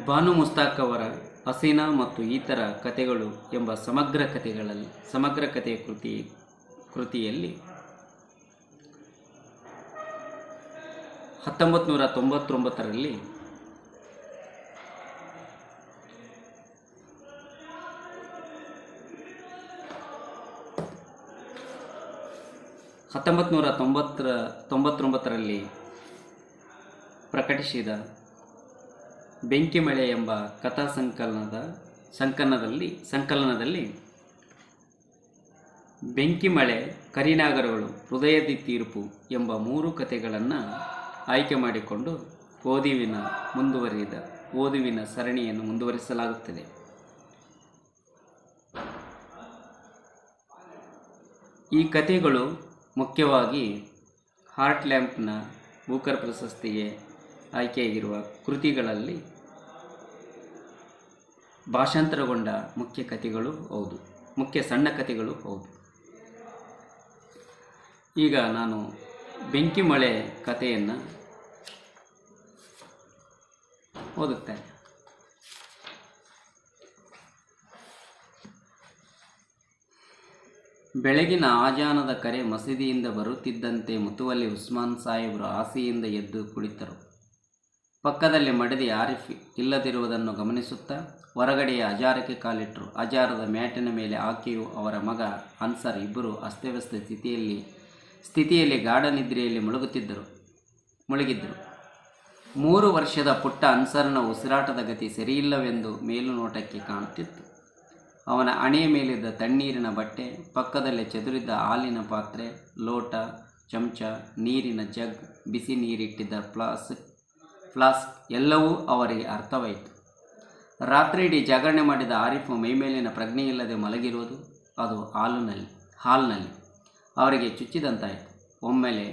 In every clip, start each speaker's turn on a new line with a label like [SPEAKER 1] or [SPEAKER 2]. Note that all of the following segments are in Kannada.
[SPEAKER 1] ಬಾನು ಮುಸ್ತಾಕ್ ಅವರ ಹಸೀನಾ ಮತ್ತು ಇತರ ಕಥೆಗಳು ಎಂಬ ಸಮಗ್ರ ಕಥೆಯ ಕೃತಿಯಲ್ಲಿ 1999ರಲ್ಲಿ ಪ್ರಕಟಿಸಿದ ಬೆಂಕಿಮಳೆ ಎಂಬ ಕಥಾ ಸಂಕಲನದಲ್ಲಿ ಬೆಂಕಿಮಳೆ, ಕರಿನಾಗರಗಳು, ಹೃದಯದ ತೀರ್ಪು ಎಂಬ 3 ಕಥೆಗಳನ್ನು ಆಯ್ಕೆ ಮಾಡಿಕೊಂಡು ಓದುವಿನ ಸರಣಿಯನ್ನು ಮುಂದುವರಿಸಲಾಗುತ್ತದೆ. ಈ ಕಥೆಗಳು ಮುಖ್ಯವಾಗಿ ಹಾರ್ಟ್ ಲ್ಯಾಂಪ್ನ ಬೂಕರ್ ಪ್ರಶಸ್ತಿಗೆ ಆಯ್ಕೆಯಾಗಿರುವ ಕೃತಿಗಳಲ್ಲಿ ಭಾಷಾಂತರಗೊಂಡ ಮುಖ್ಯ ಸಣ್ಣ ಕಥೆಗಳು ಹೌದು. ಈಗ ನಾನು ಬೆಂಕಿಮಳೆ ಕಥೆಯನ್ನು ಓದುತ್ತೇನೆ. ಬೆಳಗಿನ ಆಜಾನದ ಕರೆ ಮಸೀದಿಯಿಂದ ಬರುತ್ತಿದ್ದಂತೆ ಮುತುವಲ್ಲಿ ಉಸ್ಮಾನ್ ಸಾಹೇಬರು ಆಸೆಯಿಂದ ಎದ್ದು ಕುಳಿತರು. ಪಕ್ಕದಲ್ಲಿ ಮಡದಿ ಆರಿಫ್ ಇಲ್ಲದಿರುವುದನ್ನು ಗಮನಿಸುತ್ತಾ ಹೊರಗಡೆಯ ಅಜಾರಕ್ಕೆ ಕಾಲಿಟ್ಟರು. ಅಜಾರದ ಮ್ಯಾಟಿನ ಮೇಲೆ ಆಕೆಯು ಅವರ ಮಗ ಅನ್ಸರ್ ಇಬ್ಬರು ಅಸ್ತವ್ಯಸ್ತ ಸ್ಥಿತಿಯಲ್ಲಿ ಗಾಢ ನಿದ್ರೆಯಲ್ಲಿ ಮುಳುಗಿದ್ದರು. 3 ವರ್ಷದ ಪುಟ್ಟ ಅನ್ಸರ್ನ ಉಸಿರಾಟದ ಗತಿ ಸರಿಯಿಲ್ಲವೆಂದು ಮೇಲುನೋಟಕ್ಕೆ ಕಾಣುತ್ತಿತ್ತು. ಅವನ ಹಣೆಯ ಮೇಲಿದ್ದ ತಣ್ಣೀರಿನ ಬಟ್ಟೆ, ಪಕ್ಕದಲ್ಲೇ ಚದುರಿದ್ದ ಹಾಲಿನ ಪಾತ್ರೆ, ಲೋಟ, ಚಮಚ, ನೀರಿನ ಜಗ್, ಬಿಸಿ ನೀರಿಟ್ಟಿದ್ದ ಫ್ಲಾಸ್ಕ್ ಎಲ್ಲವೂ ಅವರಿಗೆ ಅರ್ಥವಾಯಿತು. ರಾತ್ರಿಯಿಡೀ ಜಾಗರಣೆ ಮಾಡಿದ ಆರಿಫ್ ಮೈಮೇಲಿನ ಪ್ರಜ್ಞೆಯಿಲ್ಲದೆ ಮಲಗಿರುವುದು, ಅದು ಹಾಲ್ನಲ್ಲಿ ಅವರಿಗೆ ಚುಚ್ಚಿದಂತಾಯಿತು. ಒಮ್ಮೆಲೆ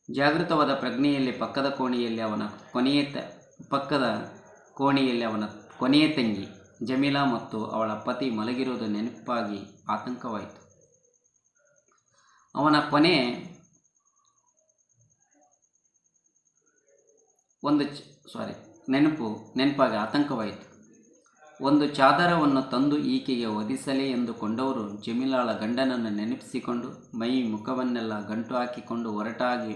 [SPEAKER 1] ಜಾಗೃತವಾದ ಪ್ರಜ್ಞೆಯಲ್ಲಿ ಪಕ್ಕದ ಕೋಣೆಯಲ್ಲಿ ಅವನ ಕೊನೆಯ ತಂಗಿ ಜಮೀಲಾ ಮತ್ತು ಅವಳ ಪತಿ ಮಲಗಿರುವುದು ನೆನಪಾಗಿ ಆತಂಕವಾಯಿತು. ನೆನಪಾಗಿ ಆತಂಕವಾಯಿತು. ಒಂದು ಚಾದರವನ್ನು ತಂದು ಈಕೆಗೆ ಒದಿಸಲೇ ಎಂದುಕೊಂಡವರು ಜಮೀಲಾಳ ಗಂಡನನ್ನು ನೆನಪಿಸಿಕೊಂಡು ಮೈ ಮುಖವನ್ನೆಲ್ಲ ಗಂಟು ಹಾಕಿಕೊಂಡು ಒರಟಾಗಿ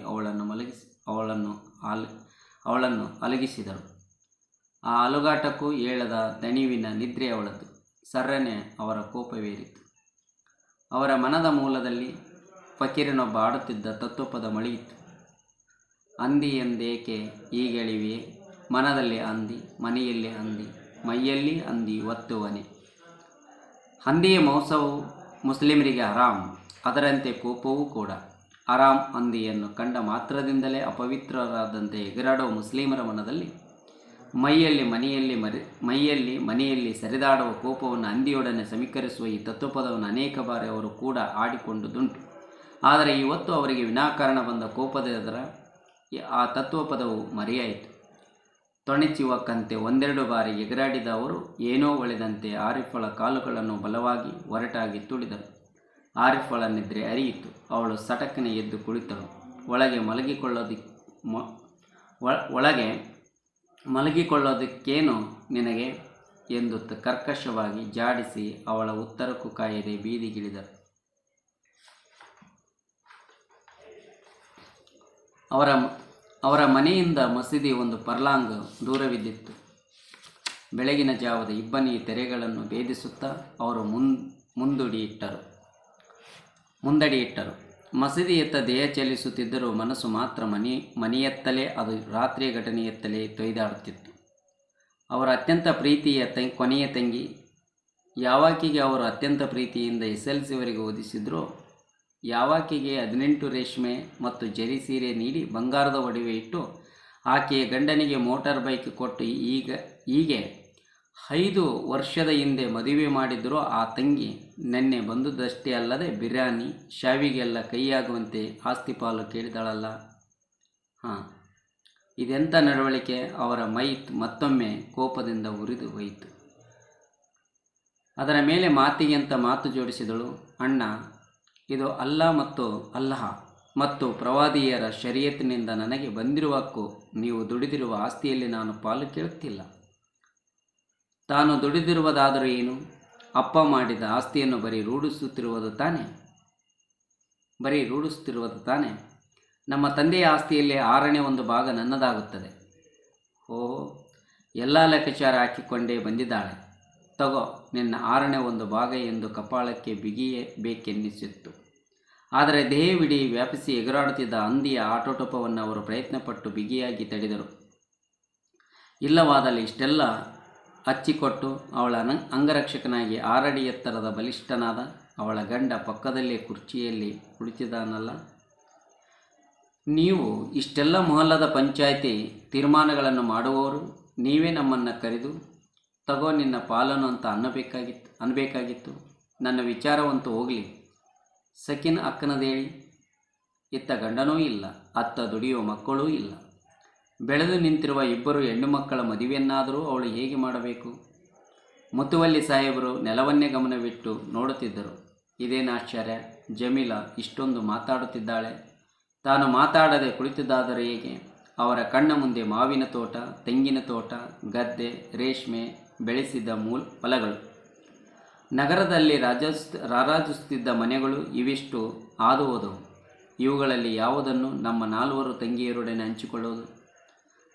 [SPEAKER 1] ಅವಳನ್ನು ಅಲಗಿಸಿದರು. ಆ ಅಲುಗಾಟಕ್ಕೂ ಏಳದ ದಣಿವಿನ ನಿದ್ರೆ ಅವಳದ್ದು. ಸರ್ರನೆ ಅವರ ಕೋಪವೇರಿತು. ಅವರ ಮನದ ಮೂಲದಲ್ಲಿ ಫಕೀರನೊಬ್ಬ ಆಡುತ್ತಿದ್ದ ತತ್ವಪದ ಮೊಳೆಯಿತು. ಹಂದಿ ಎಂದೇಕೆ ಹೀಗೆಳಿವೆ, ಮನದಲ್ಲಿ ಹಂದಿ, ಮನೆಯಲ್ಲಿ ಹಂದಿ, ಮೈಯಲ್ಲಿ ಹಂದಿ ಒತ್ತುವನೆ. ಹಂದಿಯ ಮಾಂಸವು ಮುಸ್ಲಿಮರಿಗೆ ಹರಾಮ್, ಅದರಂತೆ ಕೋಪವೂ ಕೂಡ ಹರಾಮ್. ಹಂದಿಯನ್ನು ಕಂಡ ಮಾತ್ರದಿಂದಲೇ ಅಪವಿತ್ರರಾದಂತೆ ಎಗರಾಡುವ ಮುಸ್ಲಿಮರ ಮನದಲ್ಲಿ ಮೈಯಲ್ಲಿ ಮನೆಯಲ್ಲಿ ಸರಿದಾಡುವ ಕೋಪವನ್ನು ಹಂದಿಯೊಡನೆ ಸಮೀಕರಿಸುವ ಈ ತತ್ವಪದವನ್ನು ಅನೇಕ ಬಾರಿ ಅವರು ಕೂಡ ಆಡಿಕೊಂಡುದುಂಟು. ಆದರೆ ಇವತ್ತು ಅವರಿಗೆ ವಿನಾಕಾರಣ ಬಂದ ಕೋಪದ ಆ ತತ್ವಪದವು ಮರೆಯಾಯಿತು. ತೊಣಚುವಕ್ಕಂತೆ 1-2 ಬಾರಿ ಎಗರಾಡಿದ ಅವರು ಏನೋ ಒಳೆದಂತೆ ಆರಿಫಳ ಕಾಲುಗಳನ್ನು ಬಲವಾಗಿ ಒರಟಾಗಿ ತುಳಿದರು. ಆರಿಫಳ ನಿದ್ರೆ ಅರಿಯಿತು. ಅವಳು ಸಟಕ್ಕನೆ ಎದ್ದು ಕುಳಿತಳು. ಒಳಗೆ ಮಲಗಿಕೊಳ್ಳೋದಕ್ಕೇನು ನಿನಗೆ ಎಂದು ಕರ್ಕಶವಾಗಿ ಜಾಡಿಸಿ ಅವಳ ಉತ್ತರಕ್ಕೂ ಕಾಯದೆ ಬೀದಿಗಿಳಿದರು. ಅವರ ಮನೆಯಿಂದ ಮಸೀದಿ 1 ಫರ್ಲಾಂಗ್ ದೂರವಿದ್ದಿತ್ತು. ಬೆಳಗಿನ ಜಾವದ ಇಬ್ಬನಿ ತೆರೆಗಳನ್ನು ಭೇದಿಸುತ್ತಾ ಅವರು ಮುಂದಡಿಯಿಟ್ಟರು. ಮಸೀದಿಯತ್ತ ದೇಹ ಚಲಿಸುತ್ತಿದ್ದರೂ ಮನಸ್ಸು ಮಾತ್ರ ಮನೆಯತ್ತಲೇ, ಅದು ರಾತ್ರಿಯ ಘಟನೆಯತ್ತಲೇ ತೊಯ್ದಾಡುತ್ತಿತ್ತು. ಅವರ ಅತ್ಯಂತ ಪ್ರೀತಿಯ ಕೊನೆಯ ತಂಗಿ, ಯಾವಾಕೆಗೆ ಅವರು ಅತ್ಯಂತ ಪ್ರೀತಿಯಿಂದ SLCವರೆಗೆ ಓದಿಸಿದ್ರೋ, ಯಾವಾಕೆಗೆ 18 ರೇಷ್ಮೆ ಮತ್ತು ಜರಿ ಸೀರೆ ನೀಡಿ ಬಂಗಾರದ ಒಡವೆ ಇಟ್ಟು ಆಕೆಯ ಗಂಡನಿಗೆ ಮೋಟಾರ್ ಬೈಕ್ ಕೊಟ್ಟು ಹೀಗೆ 5 ವರ್ಷದ ಹಿಂದೆ ಮದುವೆ ಮಾಡಿದರೂ ಆ ತಂಗಿ ನೆನ್ನೆ ಬಂದುದಷ್ಟೇ ಅಲ್ಲದೆ ಬಿರಿಯಾನಿ ಶಾವಿಗೆಲ್ಲ ಕೈಯಾಗುವಂತೆ ಆಸ್ತಿ ಪಾಲು ಕೇಳಿದಳಲ್ಲ. ಇದೆಂಥ ನಡವಳಿಕೆ! ಅವರ ಮೈ ಮತ್ತೊಮ್ಮೆ ಕೋಪದಿಂದ ಉರಿದು ಹೋಯಿತು. ಅದರ ಮೇಲೆ ಮಾತಿಗೆಂತ ಮಾತು ಜೋಡಿಸಿದಳು. ಅಣ್ಣ, ಇದು ಅಲ್ಲಾಹ ಮತ್ತು ಪ್ರವಾದಿಯರ ಶರೀಯತ್ತಿನಿಂದ ನನಗೆ ಬಂದಿರುವ ಹಕ್ಕು. ನೀವು ದುಡಿದಿರುವ ಆಸ್ತಿಯಲ್ಲಿ ನಾನು ಪಾಲು ಕೇಳುತ್ತಿಲ್ಲ. ತಾನು ದುಡಿದಿರುವುದಾದರೂ ಏನು? ಅಪ್ಪ ಮಾಡಿದ ಆಸ್ತಿಯನ್ನು ಬರೀ ರೂಢಿಸುತ್ತಿರುವುದು ತಾನೇ. ನಮ್ಮ ತಂದೆಯ ಆಸ್ತಿಯಲ್ಲಿ 1/6 ಭಾಗ ನನ್ನದಾಗುತ್ತದೆ. ಓಹೋ, ಎಲ್ಲ ಲೆಕ್ಕಾಚಾರ ಹಾಕಿಕೊಂಡೇ ಬಂದಿದ್ದಾಳೆ. ತಗೋ ನಿನ್ನ 1/6 ಭಾಗ ಎಂದು ಕಪಾಳಕ್ಕೆ ಬಿಗಿಯಬೇಕೆನ್ನಿಸಿತ್ತು. ಆದರೆ ದೇಹವಿಡೀ ವ್ಯಾಪಿಸಿ ಎಗರಾಡುತ್ತಿದ್ದ ಹಂದಿಯ ಆಟೋಟೋಪವನ್ನು ಅವರು ಪ್ರಯತ್ನಪಟ್ಟು ಬಿಗಿಯಾಗಿ ತಡೆದರು. ಇಲ್ಲವಾದಲ್ಲಿ ಇಷ್ಟೆಲ್ಲ ಹಚ್ಚಿಕೊಟ್ಟು ಅವಳ ಅಂಗರಕ್ಷಕನಾಗಿ 6 ಅಡಿ ಎತ್ತರದ ಬಲಿಷ್ಠನಾದ ಅವಳ ಗಂಡ ಪಕ್ಕದಲ್ಲೇ ಕುರ್ಚಿಯಲ್ಲಿ ಕುಳಿತಿದ್ದಾನಲ್ಲ. ನೀವು ಇಷ್ಟೆಲ್ಲ ಮೊಹಲ್ಲದ ಪಂಚಾಯಿತಿ ತೀರ್ಮಾನಗಳನ್ನು ಮಾಡುವವರು ನೀವೇ ನಮ್ಮನ್ನು ಕರೆದು ತಗೋ ನಿನ್ನ ಪಾಲನು ಅಂತ ಅನ್ನಬೇಕಾಗಿತ್ತು. ನನ್ನ ವಿಚಾರವಂತೂ ಹೋಗಲಿ. ಸಕಿನ್ ಅಕ್ಕನದೇಳಿ. ಇತ್ತ ಗಂಡನೂ ಇಲ್ಲ, ಅತ್ತ ದುಡಿಯುವ ಮಕ್ಕಳೂ ಇಲ್ಲ. ಬೆಳೆದು ನಿಂತಿರುವ 2 ಹೆಣ್ಣು ಮಕ್ಕಳ ಮದುವೆಯನ್ನಾದರೂ ಅವಳು ಹೇಗೆ ಮಾಡಬೇಕು? ಮುತುವಲ್ಲಿ ಸಾಹೇಬರು ನೆಲವನ್ನೇ ಗಮನವಿಟ್ಟು ನೋಡುತ್ತಿದ್ದರು. ಇದೇನು ಆಶ್ಚರ್ಯ, ಜಮೀಲಾ ಇಷ್ಟೊಂದು ಮಾತಾಡುತ್ತಿದ್ದಾಳೆ. ತಾನು ಮಾತಾಡದೆ ಕುಳಿತಿದ್ದಾದರೆ ಹೇಗೆ? ಅವರ ಕಣ್ಣ ಮುಂದೆ ಮಾವಿನ ತೋಟ, ತೆಂಗಿನ ತೋಟ, ಗದ್ದೆ, ರೇಷ್ಮೆ ಬೆಳೆಸಿದ ಹೊಲಗಳು, ನಗರದಲ್ಲಿ ರಾರಾಜಿಸುತ್ತಿದ್ದ ಮನೆಗಳು ಇವಿಷ್ಟು ಹಾದು ಹೋದವು. ಇವುಗಳಲ್ಲಿ ಯಾವುದನ್ನು ನಮ್ಮ 4 ತಂಗಿಯರೊಡನೆ ಹಂಚಿಕೊಳ್ಳೋದು?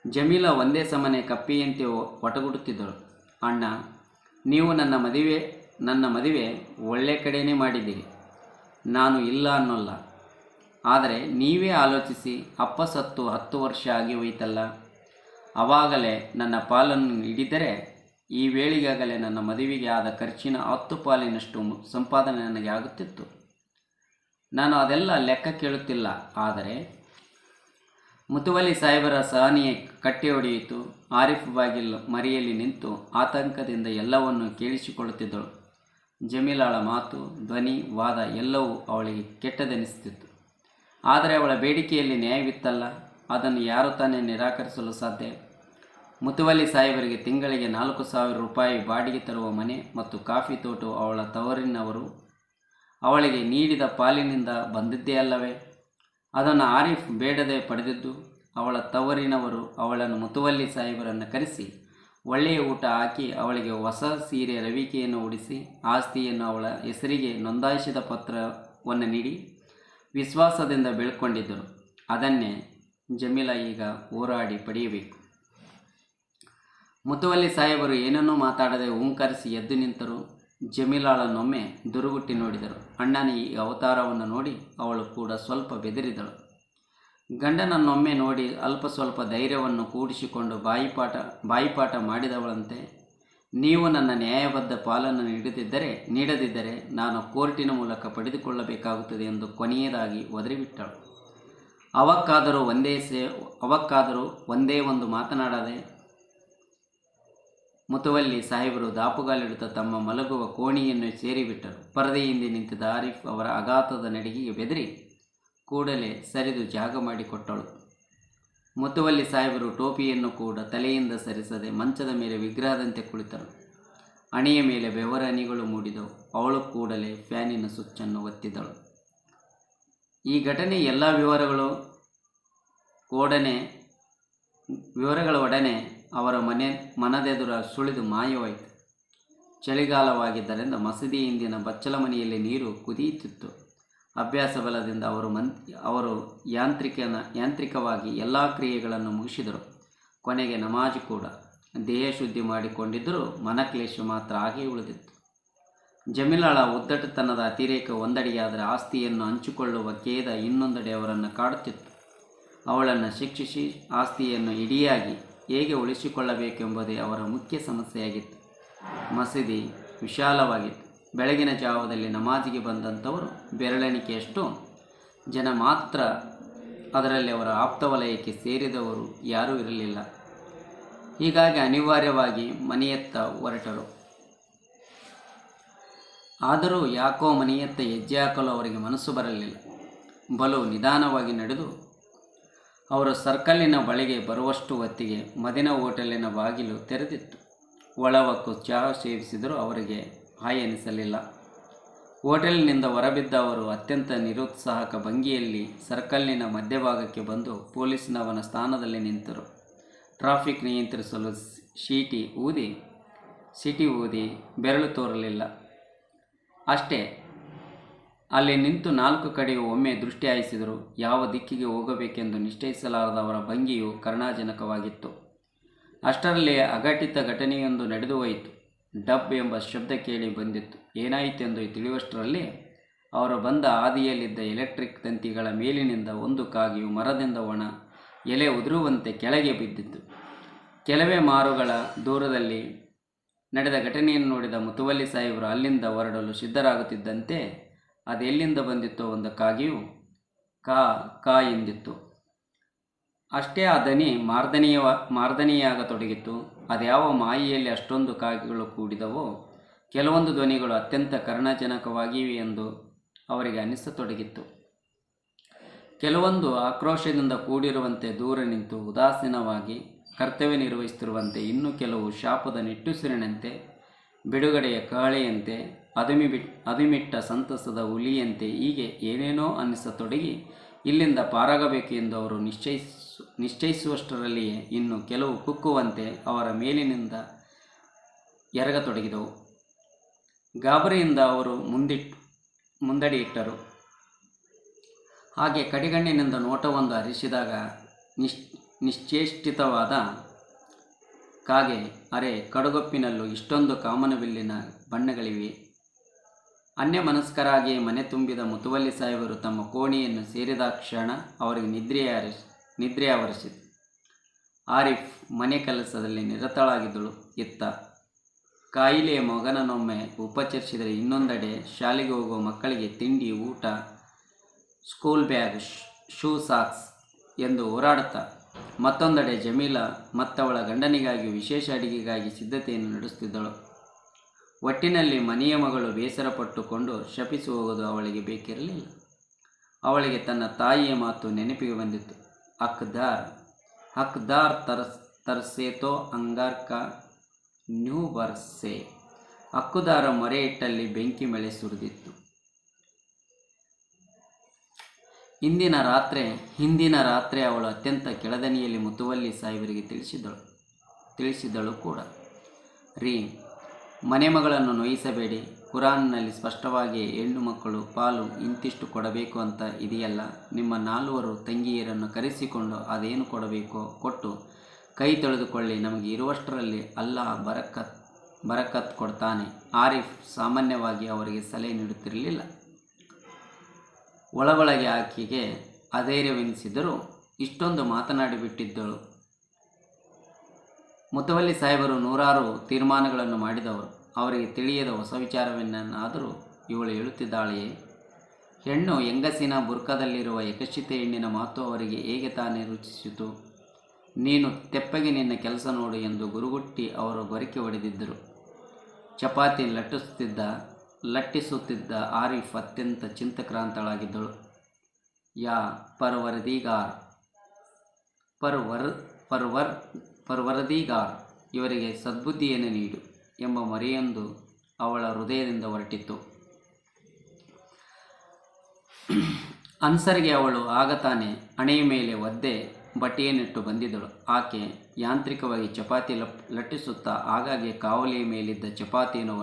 [SPEAKER 1] ಜಮೀಲಾ ಒಂದೇ ಸಮನೆ ಕಪ್ಪಿಯಂತೆ ಒಟಗುಡುತ್ತಿದ್ದಳು. ಅಣ್ಣ, ನೀವು ನನ್ನ ಮದುವೆ ಒಳ್ಳೆ ಕಡೆಯೇ ಮಾಡಿದ್ದೀರಿ, ನಾನು ಇಲ್ಲ ಅನ್ನೋಲ್ಲ. ಆದರೆ ನೀವೇ ಆಲೋಚಿಸಿ, ಅಪ್ಪ ಸತ್ತು 10 ವರ್ಷ ಆಗಿ ಹೋಯಿತಲ್ಲ. ಆವಾಗಲೇ ನನ್ನ ಪಾಲನ್ನು ಹಿಡಿದರೆ ಈ ವೇಳೆಗಾಗಲೇ ನನ್ನ ಮದುವೆಗೆ ಆದ ಖರ್ಚಿನ 10 ಪಾಲಿನಷ್ಟು ಸಂಪಾದನೆ ನನಗೆ ಆಗುತ್ತಿತ್ತು. ನಾನು ಅದೆಲ್ಲ ಲೆಕ್ಕ ಕೇಳುತ್ತಿಲ್ಲ. ಆದರೆ ಮುತುವಲ್ಲಿ ಸಾಹೇಬರ ಸಹನೆಯ ಕಟ್ಟೆ ಹೊಡೆಯಿತು. ಆರಿಫ್ ಬಾಗಿಲು ಮರೆಯಲ್ಲಿ ನಿಂತು ಆತಂಕದಿಂದ ಎಲ್ಲವನ್ನೂ ಕೇಳಿಸಿಕೊಳ್ಳುತ್ತಿದ್ದಳು. ಜಮೀಲಾಳ ಮಾತು, ಧ್ವನಿ, ವಾದ ಎಲ್ಲವೂ ಅವಳಿಗೆ ಕೆಟ್ಟದೆನಿಸುತ್ತಿತ್ತು. ಆದರೆ ಅವಳ ಬೇಡಿಕೆಯಲ್ಲಿ ನ್ಯಾಯವಿತ್ತಲ್ಲ. ಅದನ್ನು ಯಾರು ತಾನೇ ನಿರಾಕರಿಸಲು ಸಾಧ್ಯ? ಮುತುವಲ್ಲಿ ಸಾಹೇಬರಿಗೆ ತಿಂಗಳಿಗೆ 4,000 ರೂಪಾಯಿ ಬಾಡಿಗೆ ತರುವ ಮನೆ ಮತ್ತು ಕಾಫಿ ತೋಟವು ಅವಳ ತವರಿನವರು ಅವಳಿಗೆ ನೀಡಿದ ಪಾಲಿನಿಂದ ಬಂದಿದ್ದೇ ಅಲ್ಲವೇ? ಅದನ್ನು ಆರಿಫ್ ಬೇಡದೆ ಪಡೆದಿದ್ದು. ಅವಳ ತವರಿನವರು ಅವಳನ್ನು ಮುತುವಲ್ಲಿ ಸಾಹೇಬರನ್ನು ಕರೆಸಿ ಒಳ್ಳೆಯ ಊಟ ಹಾಕಿ ಅವಳಿಗೆ ಹೊಸ ಸೀರೆ ರವಿಕೆಯನ್ನು ಉಡಿಸಿ ಆಸ್ತಿಯನ್ನು ಅವಳ ಹೆಸರಿಗೆ ನೋಂದಾಯಿಸಿದ ಪತ್ರವನ್ನು ನೀಡಿ ವಿಶ್ವಾಸದಿಂದ ಬೆಳ್ಕೊಂಡಿದ್ದರು. ಅದನ್ನೇ ಜಮೀಲಾ ಈಗ ಹೋರಾಡಿ ಪಡೆಯಬೇಕು. ಮುತುವಲ್ಲಿ ಸಾಹೇಬರು ಏನನ್ನೂ ಮಾತಾಡದೆ ಹೂಂಕರಿಸಿ ಎದ್ದು ನಿಂತರು. ಜಮೀಲಾಳನ್ನೊಮ್ಮೆ ದುರುಗುಟ್ಟಿ ನೋಡಿದರು. ಅಣ್ಣನ ಈ ಅವತಾರವನ್ನು ನೋಡಿ ಅವಳು ಕೂಡ ಸ್ವಲ್ಪ ಬೆದರಿದಳು. ಗಂಡನನ್ನೊಮ್ಮೆ ನೋಡಿ ಅಲ್ಪ ಸ್ವಲ್ಪ ಧೈರ್ಯವನ್ನು ಕೂಡಿಸಿಕೊಂಡು ಬಾಯಿಪಾಠ ಮಾಡಿದವಳಂತೆ, ನೀವು ನನ್ನ ನ್ಯಾಯಬದ್ಧ ಪಾಲನ್ನು ನೀಡದಿದ್ದರೆ ನಾನು ಕೋರ್ಟಿನ ಮೂಲಕ ಪಡೆದುಕೊಳ್ಳಬೇಕಾಗುತ್ತದೆ ಎಂದು ಕೊನೆಯದಾಗಿ ಒದರಿಬಿಟ್ಟಳು. ಅವಕ್ಕಾದರೂ ಒಂದೇ ಒಂದು ಮಾತನಾಡದೆ ಮುತುವಲ್ಲಿ ಸಾಹೇಬರು ದಾಪುಗಾಲಿಡುತ್ತಾ ತಮ್ಮ ಮಲಗುವ ಕೋಣೆಯನ್ನು ಸೇರಿಬಿಟ್ಟರು. ಪರದೆ ಹಿಂದೆ ನಿಂತಿದ್ದ ಆರಿಫ್ ಅವರ ಆಘಾತದ ನಡಿಗೆಗೆ ಬೆದರಿ ಕೂಡಲೇ ಸರಿದು ಜಾಗ ಮಾಡಿಕೊಟ್ಟಳು. ಮುತುವಲ್ಲಿ ಸಾಹೇಬರು ಟೋಪಿಯನ್ನು ಕೂಡ ತಲೆಯಿಂದ ಸರಿಸದೆ ಮಂಚದ ಮೇಲೆ ವಿಗ್ರಹದಂತೆ ಕುಳಿತರು. ಹಣೆಯ ಮೇಲೆ ಬೆವರ ಹನಿಗಳು ಮೂಡಿದವು. ಅವಳು ಕೂಡಲೇ ಫ್ಯಾನಿನ ಸ್ವಿಚ್ಚನ್ನು ಒತ್ತಿದಳು. ಈ ಘಟನೆ ಎಲ್ಲ ವಿವರಗಳ ಒಡನೆ ಅವರ ಮನದೆದುರ ಸುಳಿದು ಮಾಯವಾಯಿತು. ಚಳಿಗಾಲವಾಗಿದ್ದರಿಂದ ಮಸೀದಿ ಹಿಂದಿನ ಬಚ್ಚಲ ಮನೆಯಲ್ಲಿ ನೀರು ಕುದಿಯುತ್ತಿತ್ತು. ಅಭ್ಯಾಸ ಬಲದಿಂದ ಅವರು ಯಾಂತ್ರಿಕವಾಗಿ ಎಲ್ಲ ಕ್ರಿಯೆಗಳನ್ನು ಮುಗಿಸಿದರು. ಕೊನೆಗೆ ನಮಾಜ್ ಕೂಡ. ದೇಹ ಶುದ್ಧಿ ಮಾಡಿಕೊಂಡಿದ್ದರೂ ಮನಕ್ಲೇಶ ಮಾತ್ರ ಹಾಗೇ ಉಳಿದಿತ್ತು. ಜಮೀಲಾಳ ಉದ್ದಟತನದ ಅತಿರೇಕ ಒಂದೆಡೆಯಾದರೆ ಆಸ್ತಿಯನ್ನು ಹಂಚಿಕೊಳ್ಳುವ ಖೇದ ಇನ್ನೊಂದೆಡೆ ಅವರನ್ನು ಕಾಡುತ್ತಿತ್ತು. ಅವಳನ್ನು ಶಿಕ್ಷಿಸಿ ಆಸ್ತಿಯನ್ನು ಇಡಿಯಾಗಿ ಹೇಗೆ ಉಳಿಸಿಕೊಳ್ಳಬೇಕೆಂಬುದೇ ಅವರ ಮುಖ್ಯ ಸಮಸ್ಯೆಯಾಗಿತ್ತು. ಮಸೀದಿ ವಿಶಾಲವಾಗಿತ್ತು. ಬೆಳಗಿನ ಜಾವದಲ್ಲಿ ನಮಾಜಿಗೆ ಬಂದಂಥವರು ಬೆರಳೆಣಿಕೆಯಷ್ಟು ಜನ ಮಾತ್ರ. ಅದರಲ್ಲಿ ಅವರ ಆಪ್ತವಲಯಕ್ಕೆ ಸೇರಿದವರು ಯಾರೂ ಇರಲಿಲ್ಲ. ಹೀಗಾಗಿ ಅನಿವಾರ್ಯವಾಗಿ ಮನೆಯತ್ತ ಹೊರಟರು. ಆದರೂ ಯಾಕೋ ಮನೆಯತ್ತ ಹೆಜ್ಜೆ ಹಾಕಲು ಅವರಿಗೆ ಮನಸ್ಸು ಬರಲಿಲ್ಲ. ಬಲು ನಿಧಾನವಾಗಿ ನಡೆದು ಅವರು ಸರ್ಕಲ್ಲಿನ ಬಳಿಗೆ ಬರುವಷ್ಟು ಹೊತ್ತಿಗೆ ಮದಿನಾ ಹೋಟೆಲಿನ ಬಾಗಿಲು ತೆರೆದಿತ್ತು. ಒಳವಕ್ಕು ಚಹಾ ಸೇವಿಸಿದರೂ ಅವರಿಗೆ ಹಾಯ್ ಎನಿಸಲಿಲ್ಲ. ಹೋಟೆಲಿನಿಂದ ಹೊರಬಿದ್ದ ಅವರು ಅತ್ಯಂತ ನಿರುತ್ಸಾಹಕ ಭಂಗಿಯಲ್ಲಿ ಸರ್ಕಲ್ಲಿನ ಮಧ್ಯಭಾಗಕ್ಕೆ ಬಂದು ಪೊಲೀಸ್ನವನ ಸ್ಥಾನದಲ್ಲಿ ನಿಂತರು. ಟ್ರಾಫಿಕ್ ನಿಯಂತ್ರಿಸಲು ಶೀಟಿ ಊದಿ ಸಿಟಿ ಊದಿ ಬೆರಳು ತೋರಲಿಲ್ಲ. ಅಷ್ಟೇ, ಅಲ್ಲಿ ನಿಂತು 4 ಕಡೆಯೂ ಒಮ್ಮೆ ದೃಷ್ಟಿ ಹಾಯಿಸಿದರು. ಯಾವ ದಿಕ್ಕಿಗೆ ಹೋಗಬೇಕೆಂದು ನಿಶ್ಚಯಿಸಲಾರದ ಅವರ ಭಂಗಿಯು ಕರುಣಾಜನಕವಾಗಿತ್ತು. ಅಷ್ಟರಲ್ಲಿ ಅಘಟಿತ ಘಟನೆಯೊಂದು ನಡೆದು ಹೋಯಿತು. ಡಬ್ ಎಂಬ ಶಬ್ದ ಕೇಳಿ ಬಂದಿತ್ತು. ಏನಾಯಿತೆಂದು ತಿಳಿಯುವಷ್ಟರಲ್ಲಿ ಅವರು ಬಂದ ಹಾದಿಯಲ್ಲಿದ್ದ ಎಲೆಕ್ಟ್ರಿಕ್ ತಂತಿಗಳ ಮೇಲಿನಿಂದ ಒಂದು ಕಾಗೆಯು ಮರದಿಂದ ಒಣ ಎಲೆ ಉದುರುವಂತೆ ಕೆಳಗೆ ಬಿದ್ದಿತ್ತು. ಕೆಲವೇ ಮಾರುಗಳ ದೂರದಲ್ಲಿ ನಡೆದ ಘಟನೆಯನ್ನು ನೋಡಿದ ಮುತುವಲ್ಲಿ ಸಾಹೇಬರು ಅಲ್ಲಿಂದ ಹೊರಡಲು ಸಿದ್ಧರಾಗುತ್ತಿದ್ದಂತೆ ಅದೆಲ್ಲಿಂದ ಬಂದಿತ್ತೋ ಒಂದು ಕಾಗೆಯು ಕಾ ಕಾ ಎಂದಿತ್ತು. ಅಷ್ಟೇ ಆ ದನಿ ಮಾರ್ದನಿಯಾಗತೊಡಗಿತು. ಅದ್ಯಾವ ಮಾಯಿಯಲ್ಲಿ ಅಷ್ಟೊಂದು ಕಾಗೆಗಳು ಕೂಡಿದವೋ. ಕೆಲವೊಂದು ಧ್ವನಿಗಳು ಅತ್ಯಂತ ಕರುಣಾಜನಕವಾಗಿವೆ ಎಂದು ಅವರಿಗೆ ಅನಿಸತೊಡಗಿತ್ತು. ಕೆಲವೊಂದು ಆಕ್ರೋಶದಿಂದ ಕೂಡಿರುವಂತೆ ದೂರ ನಿಂತು ಉದಾಸೀನವಾಗಿ ಕರ್ತವ್ಯ ನಿರ್ವಹಿಸುತ್ತಿರುವಂತೆ, ಇನ್ನು ಕೆಲವು ಶಾಪದ ನಿಟ್ಟುಸಿರಿನಂತೆ, ಬಿಡುಗಡೆಯ ಕಹಳೆಯಂತೆ, ಅದುಮಿಟ್ಟ ಸಂತಸದ ಹುಲಿಯಂತೆ, ಹೀಗೆ ಏನೇನೋ ಅನ್ನಿಸತೊಡಗಿ ಇಲ್ಲಿಂದ ಪಾರಾಗಬೇಕು ಎಂದು ಅವರು ನಿಶ್ಚಯಿಸುವಷ್ಟರಲ್ಲಿಯೇ ಇನ್ನು ಕೆಲವು ಕುಕ್ಕುವಂತೆ ಅವರ ಮೇಲಿನಿಂದ ಎರಗತೊಡಗಿದವು. ಗಾಬರಿಯಿಂದ ಅವರು ಮುಂದಡಿ ಇಟ್ಟರು. ಹಾಗೆ ಕಡೆಗಣ್ಣಿನಿಂದ ನೋಟವೊಂದು ಹರಿಸಿದಾಗ ನಿಶ್ಚೇಷ್ಟಿತವಾದ ಕಾಗೆ, ಅರೆ, ಕಡುಗೊಪ್ಪಿನಲ್ಲೂ ಇಷ್ಟೊಂದು ಕಾಮನಬಿಲ್ಲಿನ ಬಣ್ಣಗಳಿವೆ. ಅನ್ಯಮನಸ್ಕರಾಗಿ ಮನೆ ತುಂಬಿದ ಮುತುವಲ್ಲಿ ಸಾಹೇಬರು ತಮ್ಮ ಕೋಣೆಯನ್ನು ಸೇರಿದ ಕ್ಷಣ ಅವರಿಗೆ ನಿದ್ರೆ ಆವರಿಸಿತು. ಆರಿಫ್ ಮನೆ ಕೆಲಸದಲ್ಲಿ ನಿರತಳಾಗಿದ್ದಳು. ಇತ್ತ ಕಾಯಿಲೆಯ ಮಗನನ್ನೊಮ್ಮೆ ಉಪಚರಿಸಿದರೆ ಇನ್ನೊಂದೆಡೆ ಶಾಲೆಗೆ ಹೋಗುವ ಮಕ್ಕಳಿಗೆ ತಿಂಡಿ, ಊಟ, ಸ್ಕೂಲ್ ಬ್ಯಾಗ್, ಶೂ, ಸಾಕ್ಸ್ ಎಂದು ಹೋರಾಡುತ್ತಾ ಮತ್ತೊಂದೆಡೆ ಜಮೀಲಾ ಮತ್ತವಳ ಗಂಡನಿಗಾಗಿ ವಿಶೇಷ ಅಡಿಗೆಗಾಗಿ ಸಿದ್ಧತೆಯನ್ನು ನಡೆಸುತ್ತಿದ್ದಳು. ಒಟ್ಟಿನಲ್ಲಿ ಮನೆಯ ಮಗಳು ಬೇಸರಪಟ್ಟುಕೊಂಡು ಶಪಿಸಿ ಹೋಗೋದು ಅವಳಿಗೆ ಬೇಕಿರಲಿಲ್ಲ. ಅವಳಿಗೆ ತನ್ನ ತಾಯಿಯ ಮಾತು ನೆನಪಿಗೆ ಬಂದಿತ್ತು. ಹಕ್ದಾರ್ ತರ್ಸೇತೋ ಅಂಗಾರ್ ಕಾ ನ್ಯೂ ಬರ್ಸೆ. ಹಕ್ಕುದಾರ ಮೊರೆ ಇಟ್ಟಲ್ಲಿ ಬೆಂಕಿ ಮಳೆ ಸುರಿದಿತ್ತು. ಹಿಂದಿನ ರಾತ್ರಿ ಅವಳು ಅತ್ಯಂತ ಕೆಳದನಿಯಲ್ಲಿ ಮುತುವಲ್ಲಿ ಸಾಹೇಬರಿಗೆ ತಿಳಿಸಿದಳು ಕೂಡ. ರೀ, ಮನೆ ಮಗಳನ್ನು ನೋಯಿಸಬೇಡಿ. ಕುರಾನ್ನಲ್ಲಿ ಸ್ಪಷ್ಟವಾಗಿ ಹೆಣ್ಣು ಮಕ್ಕಳು ಪಾಲು ಇಂತಿಷ್ಟು ಕೊಡಬೇಕು ಅಂತ ಇದೆಯಲ್ಲ. ನಿಮ್ಮ 4 ತಂಗಿಯರನ್ನು ಕರೆಸಿಕೊಂಡು ಅದೇನು ಕೊಡಬೇಕೋ ಕೊಟ್ಟು ಕೈ ತೊಳೆದುಕೊಳ್ಳಿ. ನಮಗೆ ಇರುವಷ್ಟರಲ್ಲಿ ಅಲ್ಲಾಹ್ ಬರಕತ್ ಕೊಡ್ತಾನೆ. ಆರಿಫ್ ಸಾಮಾನ್ಯವಾಗಿ ಅವರಿಗೆ ಸಲಹೆ ನೀಡುತ್ತಿರಲಿಲ್ಲ. ಒಳಗೊಳಗೆ ಆಕೆಗೆ ಅಧೈರ್ಯವೆನಿಸಿದರೂ ಇಷ್ಟೊಂದು ಮಾತನಾಡಿಬಿಟ್ಟಿದ್ದಳು. ಮುತವಲ್ಲಿ ಸಾಹೇಬರು 100 ತೀರ್ಮಾನಗಳನ್ನು ಮಾಡಿದವರು. ಅವರಿಗೆ ತಿಳಿಯದ ಹೊಸ ವಿಚಾರವನ್ನಾದರೂ ಇವಳು ಹೇಳುತ್ತಿದ್ದಾಳೆಯೇ? ಹೆಣ್ಣು ಹೆಂಗಸಿನ ಬುರ್ಕದಲ್ಲಿರುವ ಯಕಶಿತೆ ಹೆಣ್ಣಿನ ಮಾತು ಅವರಿಗೆ ಹೇಗೆ ತಾನೇ ರುಚಿಸಿತು? ನೀನು ತೆಪ್ಪಗೆ ನಿನ್ನ ಕೆಲಸ ನೋಡು ಎಂದು ಗುರುಗುಟ್ಟಿ ಅವರು ಗೊರಕೆ ಹೊಡೆದಿದ್ದರು. ಚಪಾತಿ ಲಟ್ಟಿಸುತ್ತಿದ್ದ ಆರಿಫ್ ಅತ್ಯಂತ ಚಿಂತಕ್ರಾಂತಳಾಗಿದ್ದಳು. ಯಾ ಪರ್ವರದಿಗಾರ್, ಇವರಿಗೆ ಸದ್ಬುದ್ಧಿಯನ್ನು ನೀಡು ಎಂಬ ಮೊರೆಯೊಂದು ಅವಳ ಹೃದಯದಿಂದ ಹೊರಟಿತ್ತು. ಅನ್ಸರ್ಗೆ ಅವಳು ಆಗ ತಾನೇ ಹಣೆಯ ಮೇಲೆ ಒದ್ದೆ ಬಟ್ಟೆಯನ್ನಿಟ್ಟು ಬಂದಿದ್ದಳು. ಆಕೆ ಯಾಂತ್ರಿಕವಾಗಿ ಚಪಾತಿ ಲಟ್ಟಿಸುತ್ತಾ ಆಗಾಗ್ಗೆ ಕಾವಲಿಯ ಮೇಲಿದ್ದ ಚಪಾತಿಯನ್ನು